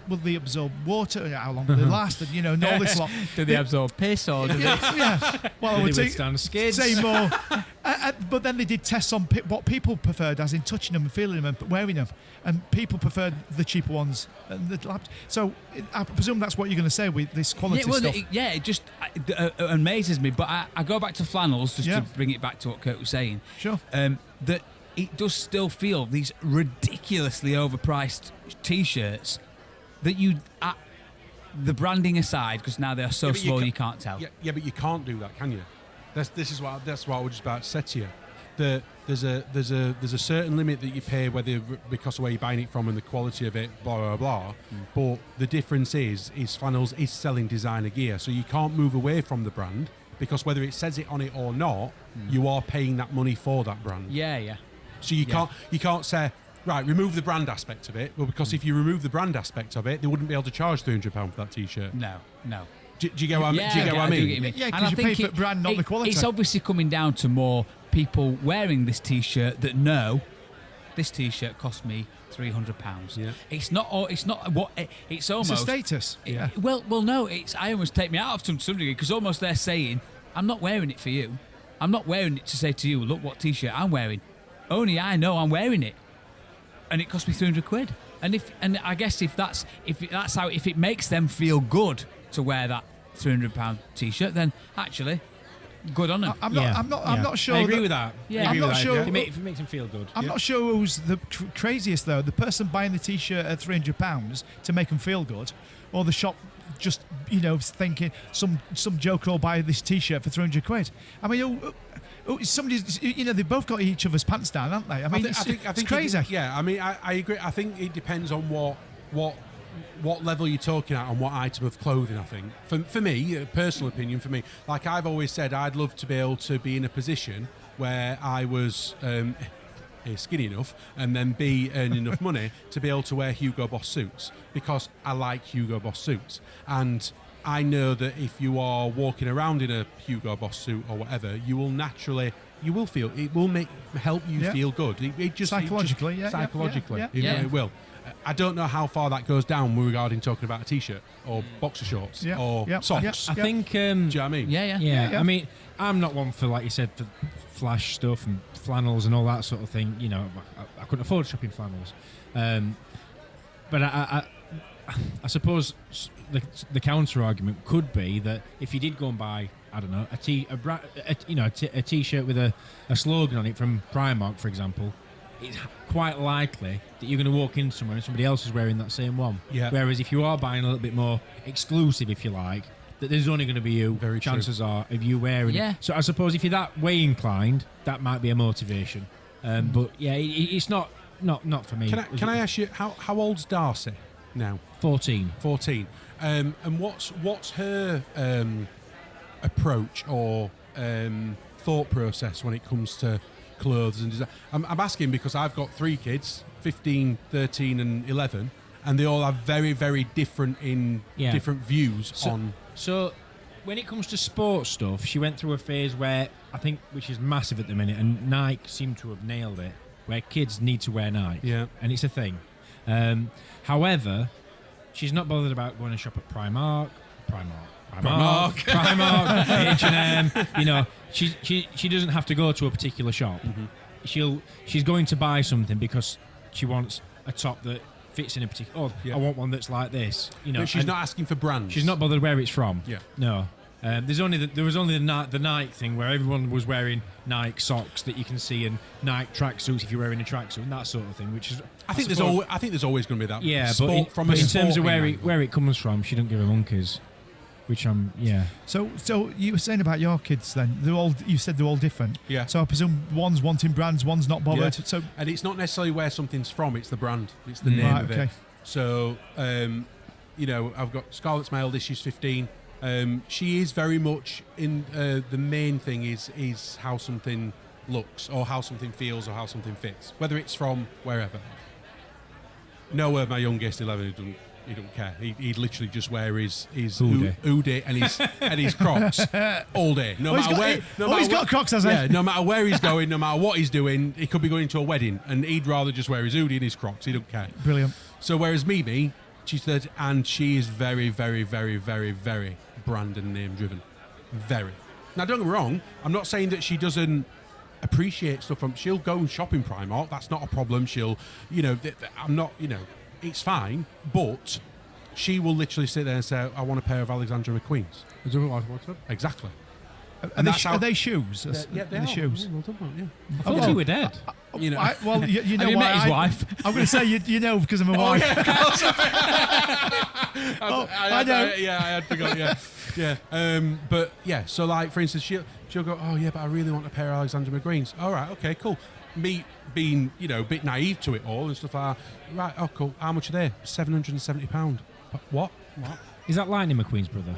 will they absorb water? How long will they last? And all this lot. do they absorb piss or do they... Yeah. Well, I Did would they withstand skids? say more. But then they did tests on what people preferred, as in touching them and feeling them and wearing them. And people preferred the cheaper ones. And the lab. So I presume that's what you're going to say with this quality stuff. It just amazes me. But I go back to flannels just Yeah. to bring it back to what Kurt was saying. Sure. That it does still feel these ridiculously overpriced T-shirts that the branding aside, because now they're so Yeah, but you small ca- you can't tell. Yeah, but you can't do that, can you? That's what I was just about to say to you. There's a certain limit that you pay, whether because of where you're buying it from and the quality of it, blah blah blah. But the difference is Flannels is selling designer gear, so you can't move away from the brand, because whether it says it on it or not, you are paying that money for that brand. Yeah. So you can't say, right, remove the brand aspect of it. Well, because if you remove the brand aspect of it, they wouldn't be able to charge £300 for that T-shirt. No. Do you get what I mean? Yeah, Do you get what I do mean? get what you mean. Yeah, 'cause And I you think pay for brand, not the quality. It's obviously coming down to more people wearing this T-shirt that know this T-shirt cost me £300. Yeah. It's not what it's almost It's a status. Yeah. Well, no. I almost take me out of some degree, because almost they're saying, I'm not wearing it for you. I'm not wearing it to say to you, look what T-shirt I'm wearing. Only I know I'm wearing it, and it cost me £300. And I guess if it makes them feel good to wear that £300 T-shirt, then actually, good on them. I'm not sure. I agree with that. Yeah. I agree I'm with not that. sure- If it makes him feel good. I'm not sure who's the craziest though. The person buying the T-shirt at £300 to make them feel good, or the shop just thinking some joker will buy this T-shirt for £300. I mean, somebody's they've both got each other's pants down, haven't they? I mean, I think it's crazy. I mean, I agree. I think it depends on what level you're talking at and what item of clothing. I think for me, personal opinion, for me, like I've always said, I'd love to be able to be in a position where I was A, skinny enough, and then B, earn enough money to be able to wear Hugo Boss suits, because I like Hugo Boss suits. And I know that if you are walking around in a Hugo Boss suit or whatever, you will feel, it will help you Yeah. feel good. It just Psychologically, yeah, psychologically, yeah. It will. I don't know how far that goes down regarding talking about a T-shirt or boxer shorts Yeah, or yeah, socks. yeah. I think. Do you know what I mean? Yeah. Yeah, I mean, I'm not one for, like you said, for flash stuff and flannels and all that sort of thing. I couldn't afford shopping flannels. But I suppose the counter argument could be that if you did go and buy, I don't know, a T-shirt with a slogan on it from Primark, for example, it's quite likely that you're going to walk in somewhere and somebody else is wearing that same one. Yeah. Whereas if you are buying a little bit more exclusive, if you like, that there's only going to be you. Very true. Chances are of you wearing Yeah. it. So I suppose if you're that way inclined, that might be a motivation. But yeah, it's not for me. Can I ask you how old's Darcy now? 14. 14. And what's her approach or thought process when it comes to clothes and design? I'm asking because I've got 3 kids, 15, 13 and 11, and they all have very, very different different views on... So when it comes to sports stuff, she went through a phase where I think, which is massive at the minute, and Nike seem to have nailed it, where kids need to wear Nike. Yeah. And it's a thing. However, she's not bothered about going to shop at Primark, H&M. She doesn't have to go to a particular shop. Mm-hmm. She's going to buy something because she wants a top that fits in a particular. Oh, Yeah. I want one that's like this. But she's and not asking for brands. She's not bothered where it's from. Yeah. No. There was only the Nike thing where everyone was wearing Nike socks that you can see, and Nike tracksuits if you're wearing a tracksuit and that sort of thing. Which is, I think there's always going to be that. yeah, sport, but from in a terms of sporting angle. where it comes from, she don't give a monkeys. Which So you were saying about your kids then? You said they're all different. Yeah. So I presume one's wanting brands, one's not bothered. Yeah. So And it's not necessarily where something's from; it's the brand, it's the name Right, of okay. it. So, I've got Scarlett's my eldest; she's 15. She is very much in. The main thing is how something looks, or how something feels, or how something fits, whether it's from wherever. Noah, my youngest, 11, he don't care. He'd literally just wear his hoodie and his Crocs all day. He's got Crocs, has he? Yeah, no matter where he's going, no matter what he's doing, he could be going to a wedding, and he'd rather just wear his hoodie and his Crocs. He don't care. Brilliant. So whereas Mimi, she said, and she is very, very, very, very, very brand and name driven. Very. Now, don't get me wrong. I'm not saying that she doesn't appreciate stuff from. She'll go and shop in Primark. That's not a problem. She'll, I'm not, it's fine. But she will literally sit there and say, "I want a pair of Alexandra McQueen's." Exactly. Are they shoes? Yeah, they the are. shoes. Well done, mate, yeah. I thought you were dead. You know. Well, you know Have you what? met his wife? I'm going to say you know because of my wife. I know. Yeah, I had forgot. Yeah. But yeah, so like for instance, she'll go, oh yeah, but I really want a pair of Alexander McQueen's. All right, okay, cool. Me being a bit naive to it all and stuff like that. Right, oh cool. How much are they? £770. What? Is that Lightning McQueen's brother?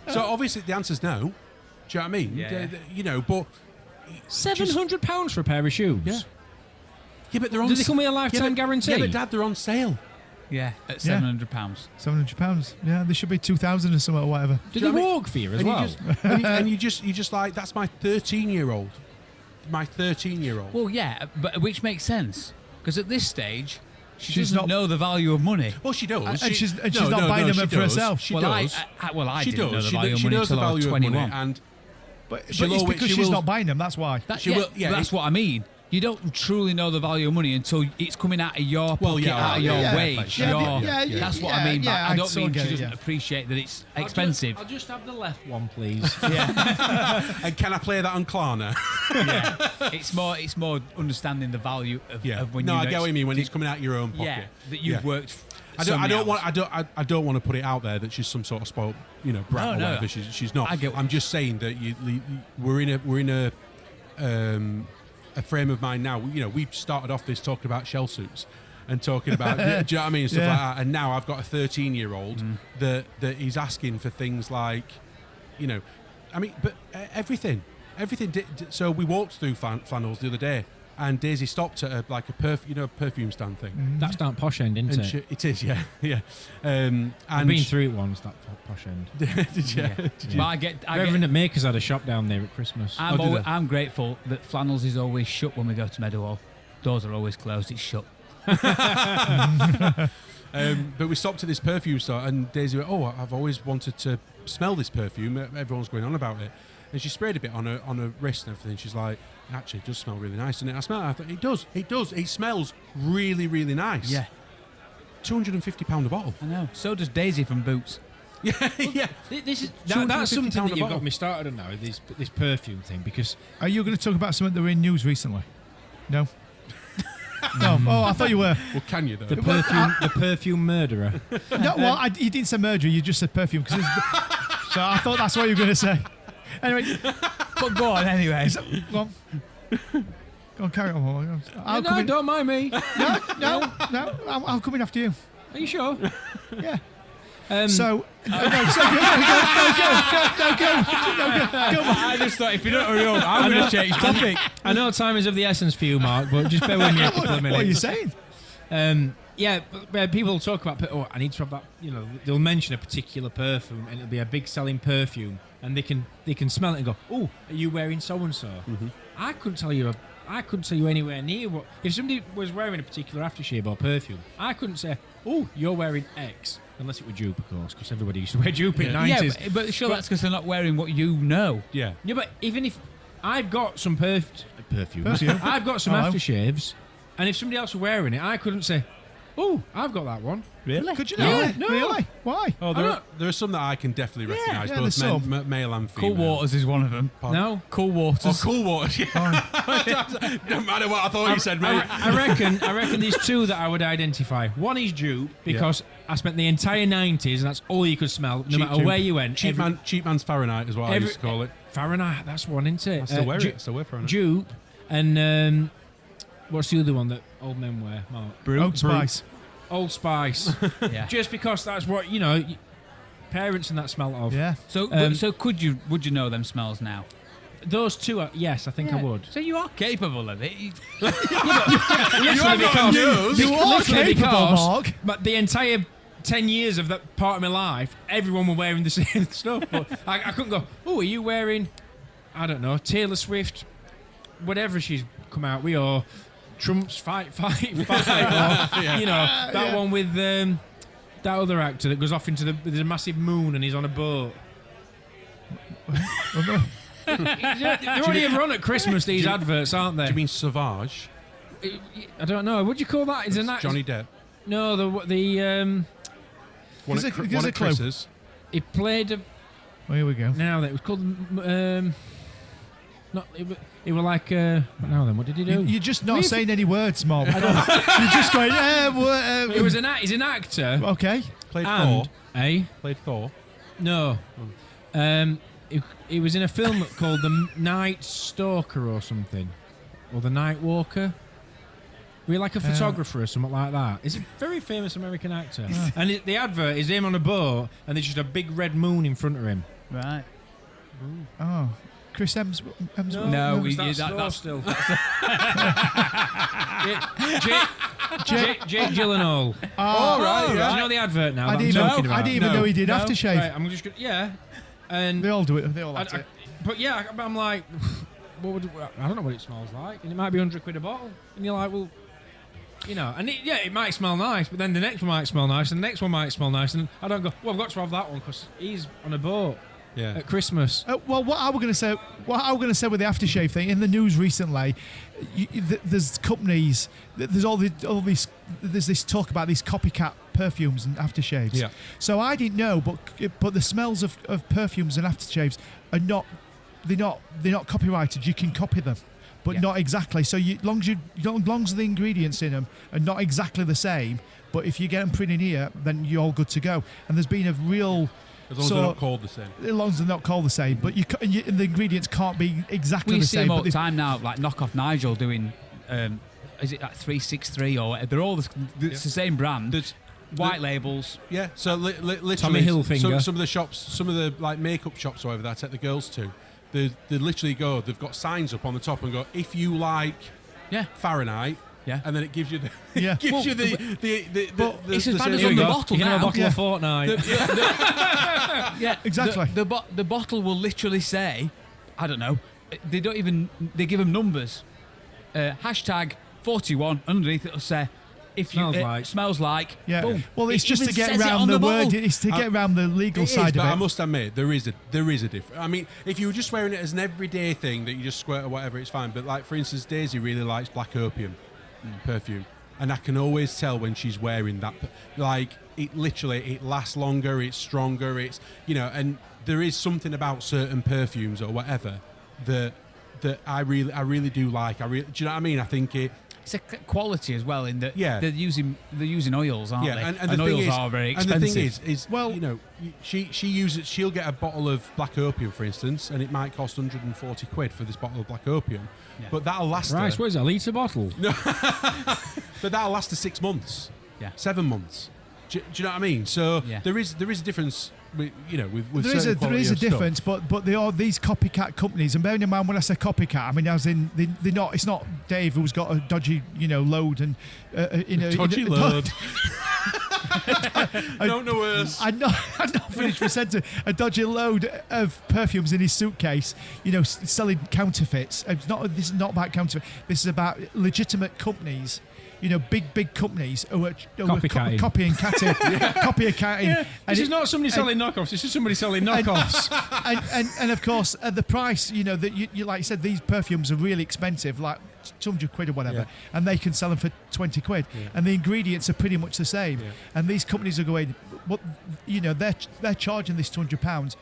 So obviously the answer's no. Do you know what I mean? Yeah. But £700 for a pair of shoes. Yeah, but they're on. Do they come with a lifetime guarantee? Yeah, but Dad, they're on sale. Yeah, at £700. £700. Yeah, they should be 2,000 or something or whatever. Do they walk for you as well? You just like, that's my 13-year-old. My 13-year-old. Well, yeah, but which makes sense because at this stage she She's doesn't not- know the value of money. Well, she does. And she's not buying them for herself. She well, does. I She didn't know does. the She value of she money knows the until I was value of 21. money, and But She'll it's always- because she she's will- not buying them, that's why. She will- yeah, that's what I mean. You don't truly know the value of money until it's coming out of your pocket, out of your wage. That's what I mean. But I don't mean she doesn't appreciate that it's expensive. I'll just have the left one, please. and can I play that on Klarna? It's more understanding the value of when No, you I get what you mean when it's coming out of your own pocket. Yeah, that you've worked. I don't want to put it out there that she's some sort of spoiled, brat or whatever. She's not. I'm just saying that we're in a frame of mind now. We started off this talking about shell suits and talking about do you know what I mean, stuff like that. And now I've got a 13-year-old that is asking for things like, but everything. So we walked through flannels the other day. And Daisy stopped at a perfume stand thing. That's down Posh End, isn't it? It is, yeah. And I've been through it once, that Posh End. Did you? But Reverend Makers had a shop down there at Christmas. I'm grateful that Flannels is always shut when we go to Meadowhall. Doors are always closed. It's shut. But we stopped at this perfume store, and Daisy went, "Oh, I've always wanted to smell this perfume. Everyone's going on about it." And she sprayed a bit on her wrist and everything. She's like, "Actually, it does smell really nice, doesn't it?" I smell it. I thought, it does. It smells really, really nice. Yeah. £250 a bottle. I know. So does Daisy from Boots. Yeah. That's something that a you've bottle. got me started on now, this perfume thing, because... Are you going to talk about something that were in news recently? No? No. Oh, I thought you were. Well, can you, though? The perfume murderer. No, well, you didn't say murderer, you just said perfume. So I thought that's what you were going to say. Anyway. But go on, anyway. Go on, carry on. Don't mind me. No, I'll come in after you. Are you sure? Yeah. Go. I just thought if you don't hurry up, I'm going to change topic. I know time is of the essence for you, Mark, but just bear with me a couple of minutes. What are you saying? People talk about, I need to have that, they'll mention a particular perfume and it'll be a big selling perfume and they can smell it and go, "Oh, are you wearing so-and-so?" Mm-hmm. I couldn't tell you anywhere near what, if somebody was wearing a particular aftershave or perfume, I couldn't say, "Oh, you're wearing X," unless it were dupe, of course, because everybody used to wear dupe in the 90s. Yeah, but sure, that's because they're not wearing what you know. Yeah. Yeah, but even if I've got some perfume. I've got some aftershaves, and if somebody else were wearing it, I couldn't say, "Oh, I've got that one." Really? Could you know? Yeah, No. no. Really? Why? Oh, there are some that I can definitely recognise, there's both some. male and female. Cool Waters is one of them. No. Cool Waters. Oh, Cool Waters, yeah. No matter what I thought you said, mate. I reckon there's two that I would identify. One is dupe, because I spent the entire 90s and that's all you could smell, no matter where you went. Cheap man's Fahrenheit is what I used to call it. Fahrenheit, that's one, isn't it? I still wear it. Still wear Fahrenheit. Dupe, and what's the other one that old men wear, Mark? Old Spice. Old Spice. Yeah. Just because that's what, parents and that smell of. Yeah. So would you know them smells now? Those two are, yes, I think I would. So you are capable of it. You are capable, Mark. But the entire 10 years of that part of my life, everyone were wearing the same stuff. But I couldn't go, "Oh, are you wearing, I don't know, Taylor Swift, whatever she's come out with, or Trump's fight, or, that one with that other actor that goes off into there's a massive moon and he's on a boat." They're only ever on at Christmas, these adverts, aren't they? Do you mean Sauvage? I don't know. What do you call that? Is it Johnny Depp. No, Gives a clue. Chris's. he played a Well, here we go. Now that it was called. Not. It was like. Now then, what did he do? You're just not saying any words, Mom. You're just going. It was he's an actor. Okay. Played Thor. Played Thor. No. He was in a film called The Night Stalker or something, or The Night Walker. Were you like a photographer or something like that? He's a very famous American actor. And the advert is him on a boat, and there's just a big red moon in front of him. Right. Oh, Chris Hemsworth. No, that's still. Jake Gyllenhaal. Oh, right. Do you know the advert now? I didn't even know he did aftershave. Right, I'm just gonna, yeah. And they all do it. They all like it. But yeah, I'm like, I don't know what it smells like, and it might be £100 a bottle, and you're like, well, you know, and it might smell nice, but then the next one might smell nice, and the next one might smell nice, and I don't go, well, I've got to have that one because he's on a boat at Christmas. Well, what I was going to say with the aftershave thing in the news recently, there's companies, there's there's this talk about these copycat perfumes and aftershaves. Yeah. So I didn't know, but the smells of perfumes and aftershaves are not copyrighted. You can copy them, but not exactly. So long as the ingredients in them are not exactly the same, but if you get them printed here, then you're all good to go. And there's been a real. As long as they're not called the same. As long as they're not called the same, but and the ingredients can't be exactly the same. We see them all the time now, like Knockoff Nigel doing, is it like 363 or they're all it's the same brand. White labels. Yeah, so literally, Tommy Hilfiger. Some of the shops, some of the like makeup shops or whatever that I take the girls to, they literally go, they've got signs up on the top and go, if you like Fahrenheit, and then it gives you the it's as bad as on the bottle now. A bottle of Fortnite. Exactly. The bottle will literally say, I don't know, they give them numbers. Hashtag 41, underneath it'll say, if you smells like, boom. Well, it's just to get says around the word. It's to get around the legal side of it. I must admit, there is a difference. I mean, if you were just wearing it as an everyday thing that you just squirt or whatever, it's fine. But like, for instance, Daisy really likes Black Opium perfume, and I can always tell when she's wearing that. Like, it lasts longer, it's stronger, it's, you know, and there is something about certain perfumes or whatever that I really do like. Do you know what I mean? I think it's a quality as well in that they're using oils, aren't they? And the oils are very expensive. And the thing is well, you know, she'll get a bottle of Black Opium, for instance, and it might cost £140 for this bottle of Black Opium, but that'll last her. What is it, a litre bottle? No, but that'll last her 6 months, 7 months. Do you know what I mean? So there is a difference. With there is a difference, but they are these copycat companies, and bearing in mind when I say copycat, I mean as in they're not. It's not Dave who's got a dodgy load and dodgy load. I don't know worse. I'm not finished with sentence. A dodgy load of perfumes in his suitcase, selling counterfeits. This is not about counterfeit. This is about legitimate companies. Big companies who are copying catting. Yeah. This is not somebody selling knockoffs. This is somebody selling knockoffs. And of course, at the price, that you like you said, these perfumes are really expensive, like £200 or whatever, and they can sell them for £20, and the ingredients are pretty much the same. And these companies are going, they're charging this £200.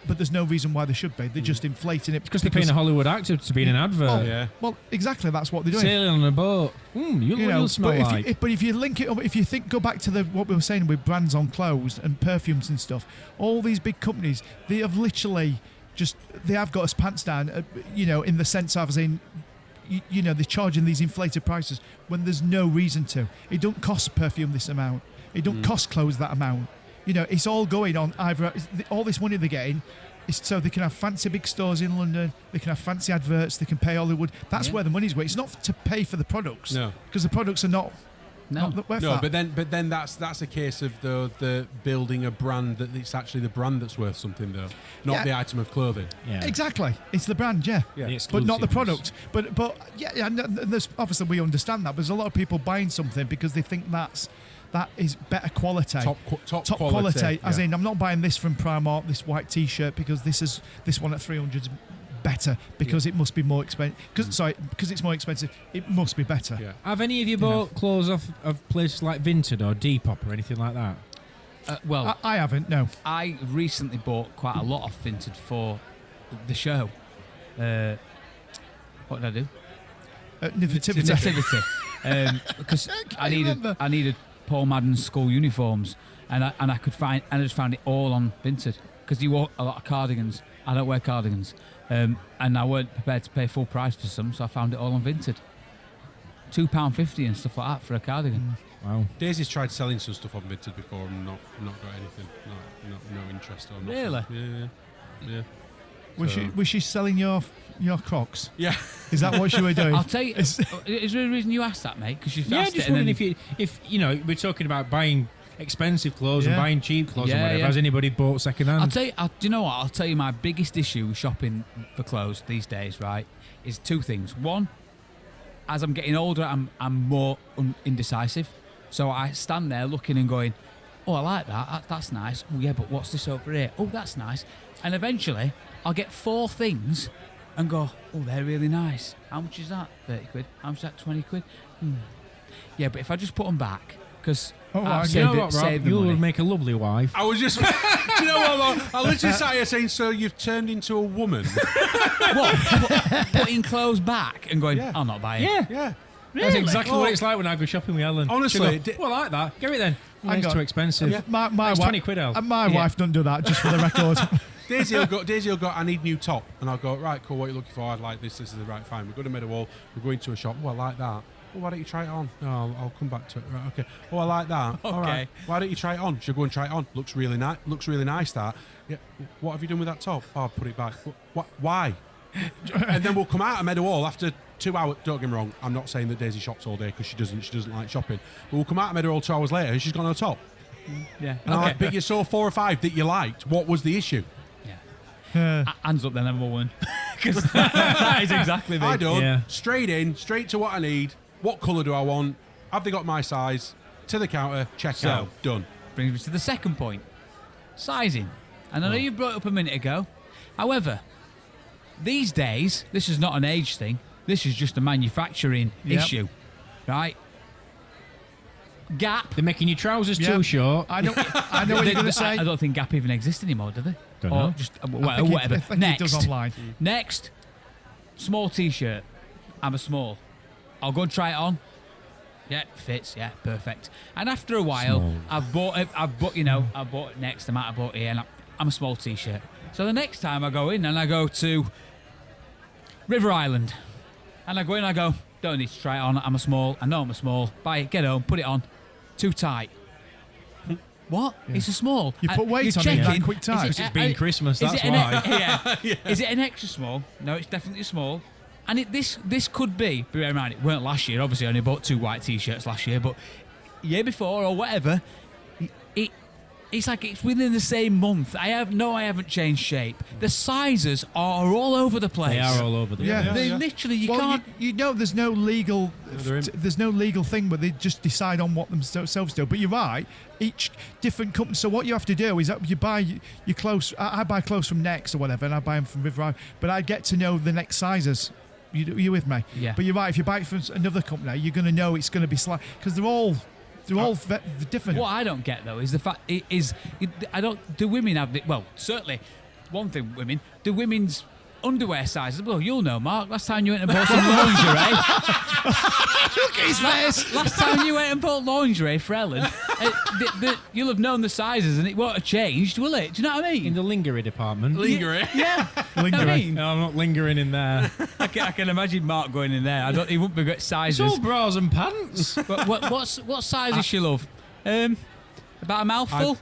But there's no reason why they should be. They're just inflating it because they're paying a Hollywood actor to be in an advert. Well, exactly. That's what they're doing. Sailing on a boat. You'll smell like. But if you link it up, if you go back to what we were saying with brands on clothes and perfumes and stuff, all these big companies, they have literally they have got us pants down. In the sense of saying, they're charging these inflated prices when there's no reason to. It don't cost perfume this amount. It don't cost clothes that amount. It's all going on either. All this money they're getting is so they can have fancy big stores in London. They can have fancy adverts. They can pay Hollywood. That's where the money's going. It's not to pay for the products. No, because the products are not. No, worth that. But then that's a case of the building a brand that it's actually the brand that's worth something though, not the item of clothing. Yeah. Exactly, it's the brand, but not the product. But and there's obviously we understand that. But there's a lot of people buying something because they think that is better quality, top quality. As in, I'm not buying this from Primark, this white T-shirt, because this one at 300 is better because it must be more expensive. Because it's more expensive, it must be better. Yeah. Have any of you bought clothes off of places like Vinted or Depop or anything like that? Well, I haven't. No. I recently bought quite a lot of vintage for the show. What did I do? Nativity. Because I remember. needed Paul Madden's school uniforms, and I just found it all on Vinted because you wore a lot of cardigans. I don't wear cardigans, and I weren't prepared to pay full price for some, so I found it all on Vinted. £2.50 and stuff like that for a cardigan. Wow. Daisy's tried selling some stuff on Vinted before and not got anything. No interest or nothing. Really? Yeah. Was she selling your Crocs? Yeah. Is that what she were doing? I'll tell you. Is there a reason you asked that, mate? Because you've Yeah, asked just it. And wondering then, if you know, we're talking about buying expensive clothes and Yeah. buying cheap clothes and Yeah, whatever. yeah. Has anybody bought second hand? I'll tell you. Do you know what? I'll tell you my biggest issue with shopping for clothes these days. Right, is two things. One, as I'm getting older, I'm more indecisive. So I stand there looking and going, "Oh, I like that. That's nice. Oh, yeah, but what's this over here? Oh, that's nice." And eventually, I'll get 4 things and go, "Oh, they're really nice. How much is that? 30 quid. How much is that? 20 quid. Yeah, but if I just put them back, because Oh, I you get know what, Rob? the You'll money." make a lovely wife. I was just. Do you know what? Mark? I literally sat here saying, "So you've turned into a woman?" What? Putting clothes back and going, Yeah. "I'll not buy it." Yeah. Yeah. That's exactly Oh. what it's like when I go shopping with Ellen. Honestly, She'll go, well, I like that. Get it then. Well, Hang it's on. too expensive. Yeah. My It's wife, 20 quid, El. My Yeah. wife don't do that, just for the record. Daisy will go, "I need new top." And I'll go, "Right, cool, what are you looking for? I'd like this is the right fine." We go to Meadowhall, we go into a shop, "Oh, I like that." "Well, why don't you try it on?" "No, I'll come back to it." "Right, okay." "Oh, I like that." "All right. Okay. Why don't you try it on?" She'll go and try it on. Looks really nice. Looks really nice, that. "Yeah. What have you done with that top?" "Oh, I'll put it back." What? Why? And then we'll come out of Meadowhall after 2 hours. Don't get me wrong, I'm not saying that Daisy shops all day because she doesn't like shopping. But we'll come out of Meadowhall 2 hours later and she's got no top. Yeah. And I'm like, "But you saw 4 or 5 that you liked. What was the issue?" Hands up then, I'm a woman. Because that is exactly me. I don't. Yeah. Straight in, straight to what I need. What colour do I want? Have they got my size? To the counter, check So- out, done. Brings me to the second point. Sizing. And I know you brought it up a minute ago. However, these days, this is not an age thing. This is just a manufacturing Yep. issue. Right? Gap. They're making your trousers Yeah. too short. I know what you're going to say. I don't think Gap even exists anymore, do they? Don't or know. just I think whatever. I think Next. it does online. Next, small T-shirt. I'm a small. I'll go and try it on. Yeah, fits. Yeah, perfect. And after a while, Small. I've bought it next. I might have bought it, and I'm a small T-shirt. So the next time I go in and I go to River Island, and I go in and I go, don't need to try it on. I'm a small. I know I'm a small. Buy it. Get home. Put it on. Too tight. What? It's a small. You put weight You're on it that checking, quick time. is it- It's been Christmas, is that's it an- why. yeah. Is it an extra small? No, it's definitely small. And this could be, bear in mind, it weren't last year. Obviously, I only bought 2 white T-shirts last year, but year before or whatever, it's like it's within the same month. I haven't changed shape. The sizes are all over the place. They are all over the Yeah. place. They literally, you well, can't. you know, there's no legal, They're in- there's no legal thing, but they just decide on what themselves do. But you're right, each different company. So what you have to do is that you buy your clothes. I buy clothes from Next or whatever, and I buy them from River Island. But I get to know the next sizes. You with me? Yeah. But you're right. If you buy it from another company, you're going to know it's going to be slight because they're all different. What I don't get though is the fact I don't. Do women have the, well? Certainly, one thing women do women's underwear sizes. Well, you'll know, Mark. Last time you went and bought some lingerie. Look at his face. Last time you went and bought lingerie for Ellen, you'll have known the sizes and it won't have changed, will it? Do you know what I mean? In the lingerie department. Lingerie. Yeah. Lingerie. I mean, No, I'm not lingering in there. I can imagine Mark going in there. He wouldn't be good It's sizes. all bras and pants. What size does she love? About a mouthful.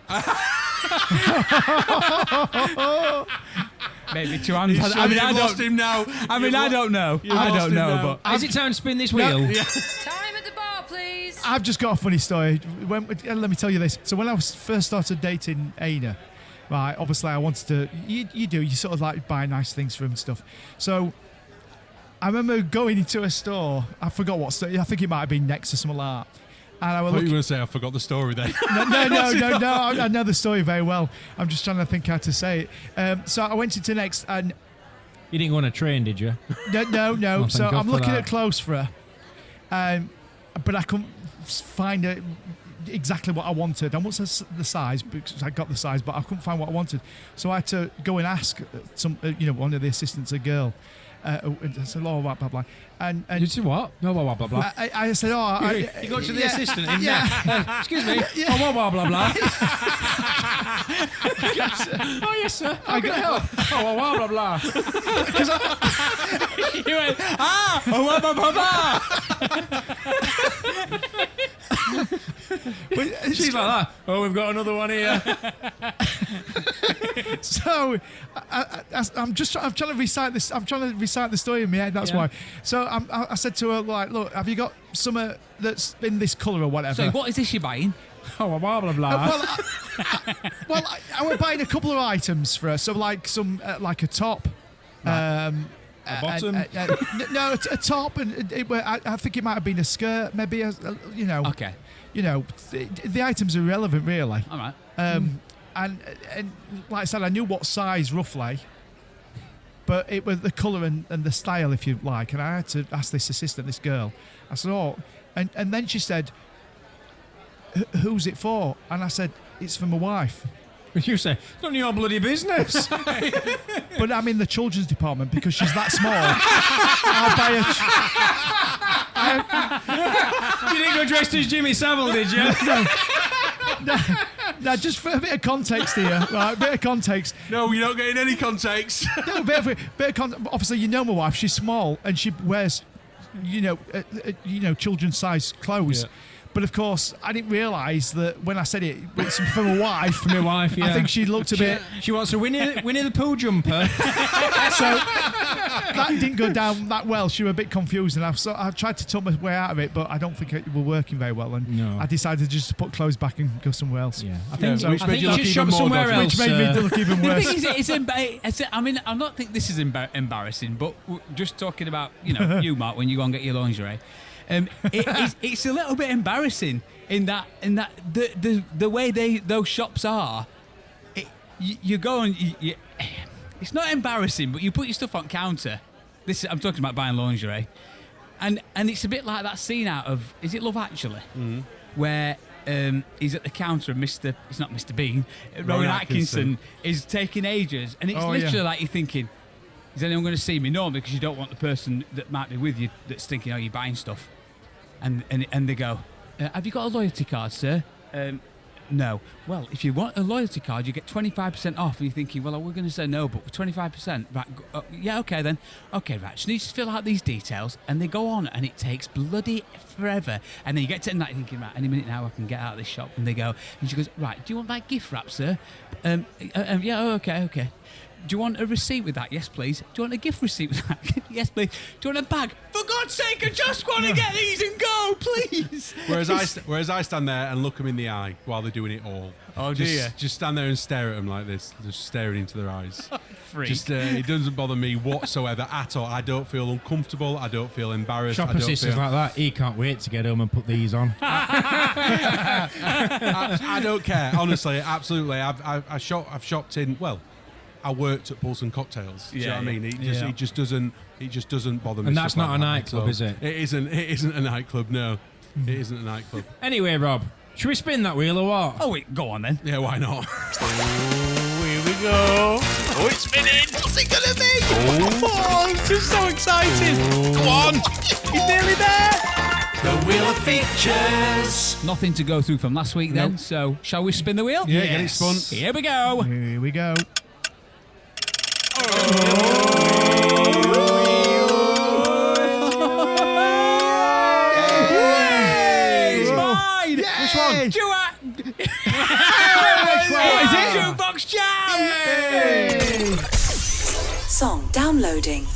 Maybe 2 hands. I mean, I lost him now. I mean, I don't know. You've I lost don't him know, now. but Is it time to spin this wheel? Yeah. Time at the bar, please. I've just got a funny story. Let me tell you this. So when I first started dating Aina, right, obviously I wanted to, you sort of like buy nice things for him and stuff. So I remember going into a store, I forgot what store, I think it might have been Next or something like that. And I I was thought you were looking, going to say I forgot the story then. no, I know the story very well. I'm just trying to think how to say it. So I went into Next and You didn't go on a train, did you? no. thank So God I'm for looking that. at clothes for her, but I couldn't find it. exactly what I wanted. I wanted the size because I got the size, but I couldn't find what I wanted. So I had to go and ask one of the assistants, a girl. I said, blah, blah, blah, blah. And You said what? No, blah, blah, blah. I said, You go to the assistant in yeah. excuse me. Oh, blah, blah, blah, blah. Oh, yes, sir. How can I help? Oh, blah, blah, blah. You went, blah, blah, blah, blah. She's like that. Oh, we've got another one here. So I'm trying to recite this. I'm trying to recite the story in my head. That's why. So I said to her, like, look, have you got some that's in this colour or whatever? So what is this you're buying? Oh, blah, blah, blah. I was buying a couple of items for her. So like some like a top. A bottom? No, a top, and I think it might have been a skirt, maybe. Okay. The items are irrelevant, really. All right. And like I said, I knew what size roughly, but it was the colour and the style, if you like. And I had to ask this assistant, this girl. I said, and then she said, who's it for? And I said, it's for my wife. You say, it's none of your bloody business. But I'm in the children's department because she's that small. You didn't go dressed as Jimmy Savile, did you? Now, just for a bit of context here, right? A bit of context. No, you're not getting any context. No, bit of obviously, you know my wife. She's small and she wears, children's-sized clothes. Yeah. But of course, I didn't realise that when I said it's for my wife. For my wife, yeah. I think she looked a bit. She wants a Winnie the Pooh jumper. So that didn't go down that well. She was a bit confused, and I tried to talk my way out of it, but I don't think it was working very well. And I decided just to put clothes back and go somewhere else. Yeah, I think you should shop somewhere else. Which made me look even worse. I mean, I don't think this is embarrassing, but just talking about you, Mark, when you go and get your lingerie. It's a little bit embarrassing in that the way those shops are. You go and it's not embarrassing, but you put your stuff on counter. I'm talking about buying lingerie, and it's a bit like that scene out of, is it Love Actually, where he's at the counter and it's not Mr. Bean, Rowan Atkinson is taking ages, and it's literally like you're thinking, is anyone going to see me? No, because you don't want the person that might be with you that's thinking, oh, you're buying stuff. And they go, have you got a loyalty card, sir? No. Well, if you want a loyalty card, you get 25% off. And you're thinking, well, we're going to say no, but with 25%, right? Yeah, okay then. Okay, right. So you just fill out these details, and they go on, and it takes bloody forever. And then you get to the night thinking, right, any minute now I can get out of this shop. And they go, and she goes, right, do you want that gift wrap, sir? Yeah, okay. Do you want a receipt with that? Yes, please. Do you want a gift receipt with that? Yes, please. Do you want a bag? For God's sake, I just want to get these and go, please. Whereas I stand there and look them in the eye while they're doing it all. Oh, do you? Just stand there and stare at them like this, just staring into their eyes. Freak. It doesn't bother me whatsoever at all. I don't feel uncomfortable. I don't feel embarrassed. Shop assistants like that, he can't wait to get home and put these on. I don't care, honestly, absolutely. I've shopped in, well, I worked at Pulse and Cocktails. Do you know what I mean? It just doesn't bother me. And that's not a nightclub, is it? It isn't a nightclub, no. It isn't a nightclub. Anyway, Rob, should we spin that wheel or what? Oh, wait, go on then. Yeah, why not? Here we go. Oh, it's spinning. What's it going to be? Oh, I'm just so excited. Come on. He's nearly there. The Wheel of Features. Nothing to go through from last week then, so shall we spin the wheel? Yeah, get it spun. Here we go. Here we go. It's mine! Which one? Which one is it? Jukebox Jam! Song downloading.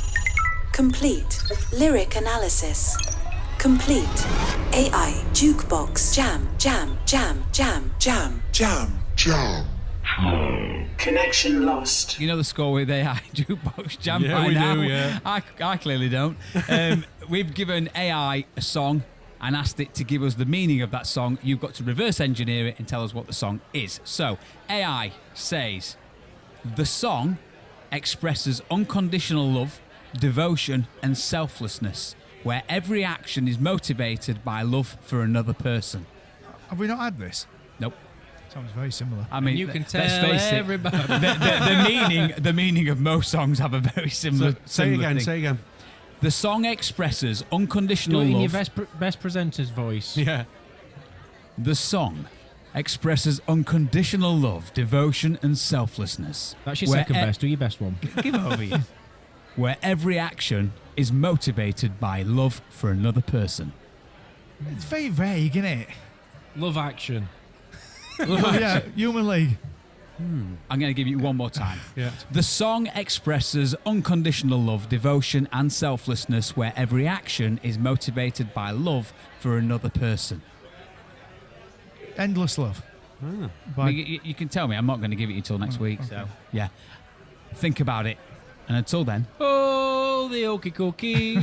Complete. Lyric analysis. Complete. AI Jukebox Jam. Connection lost. You know the score with AI Jukebox Jam Yeah, by we now? do, yeah. I clearly don't. We've given AI a song and asked it to give us the meaning of that song. You've got to reverse engineer it and tell us what the song is. So, AI says, the song expresses unconditional love, devotion and selflessness, where every action is motivated by love for another person. Have we not had this? Nope. Sounds very similar. I mean, You can let's tell face it, everybody. the meaning of most songs have a very similar. Say it similar again. thing. Say it again. The song expresses Do unconditional it in love. your best presenter's voice. Yeah. The song expresses unconditional love, devotion, and selflessness. That's your Where second best. Do your best one. Give it over you. Where every action is motivated by love for another person. It's very vague, isn't it? Love action. Yeah, Human League. I'm going to give you one more time. Yeah. The song expresses unconditional love, devotion, and selflessness, where every action is motivated by love for another person. Endless Love. I mean, you can tell me. I'm not going to give it to you till next week. okay. So, yeah. Think about it. And until then. Oh, the okie cookie.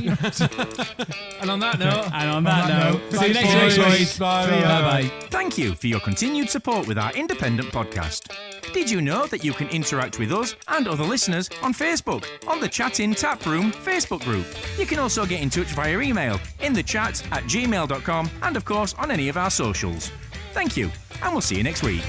And on that note. See you next week, boys. Bye-bye. Thank you for your continued support with our independent podcast. Did you know that you can interact with us and other listeners on Facebook, on the Chat In Tap Room Facebook group? You can also get in touch via email, innthechat@gmail.com, and of course on any of our socials. Thank you, and we'll see you next week.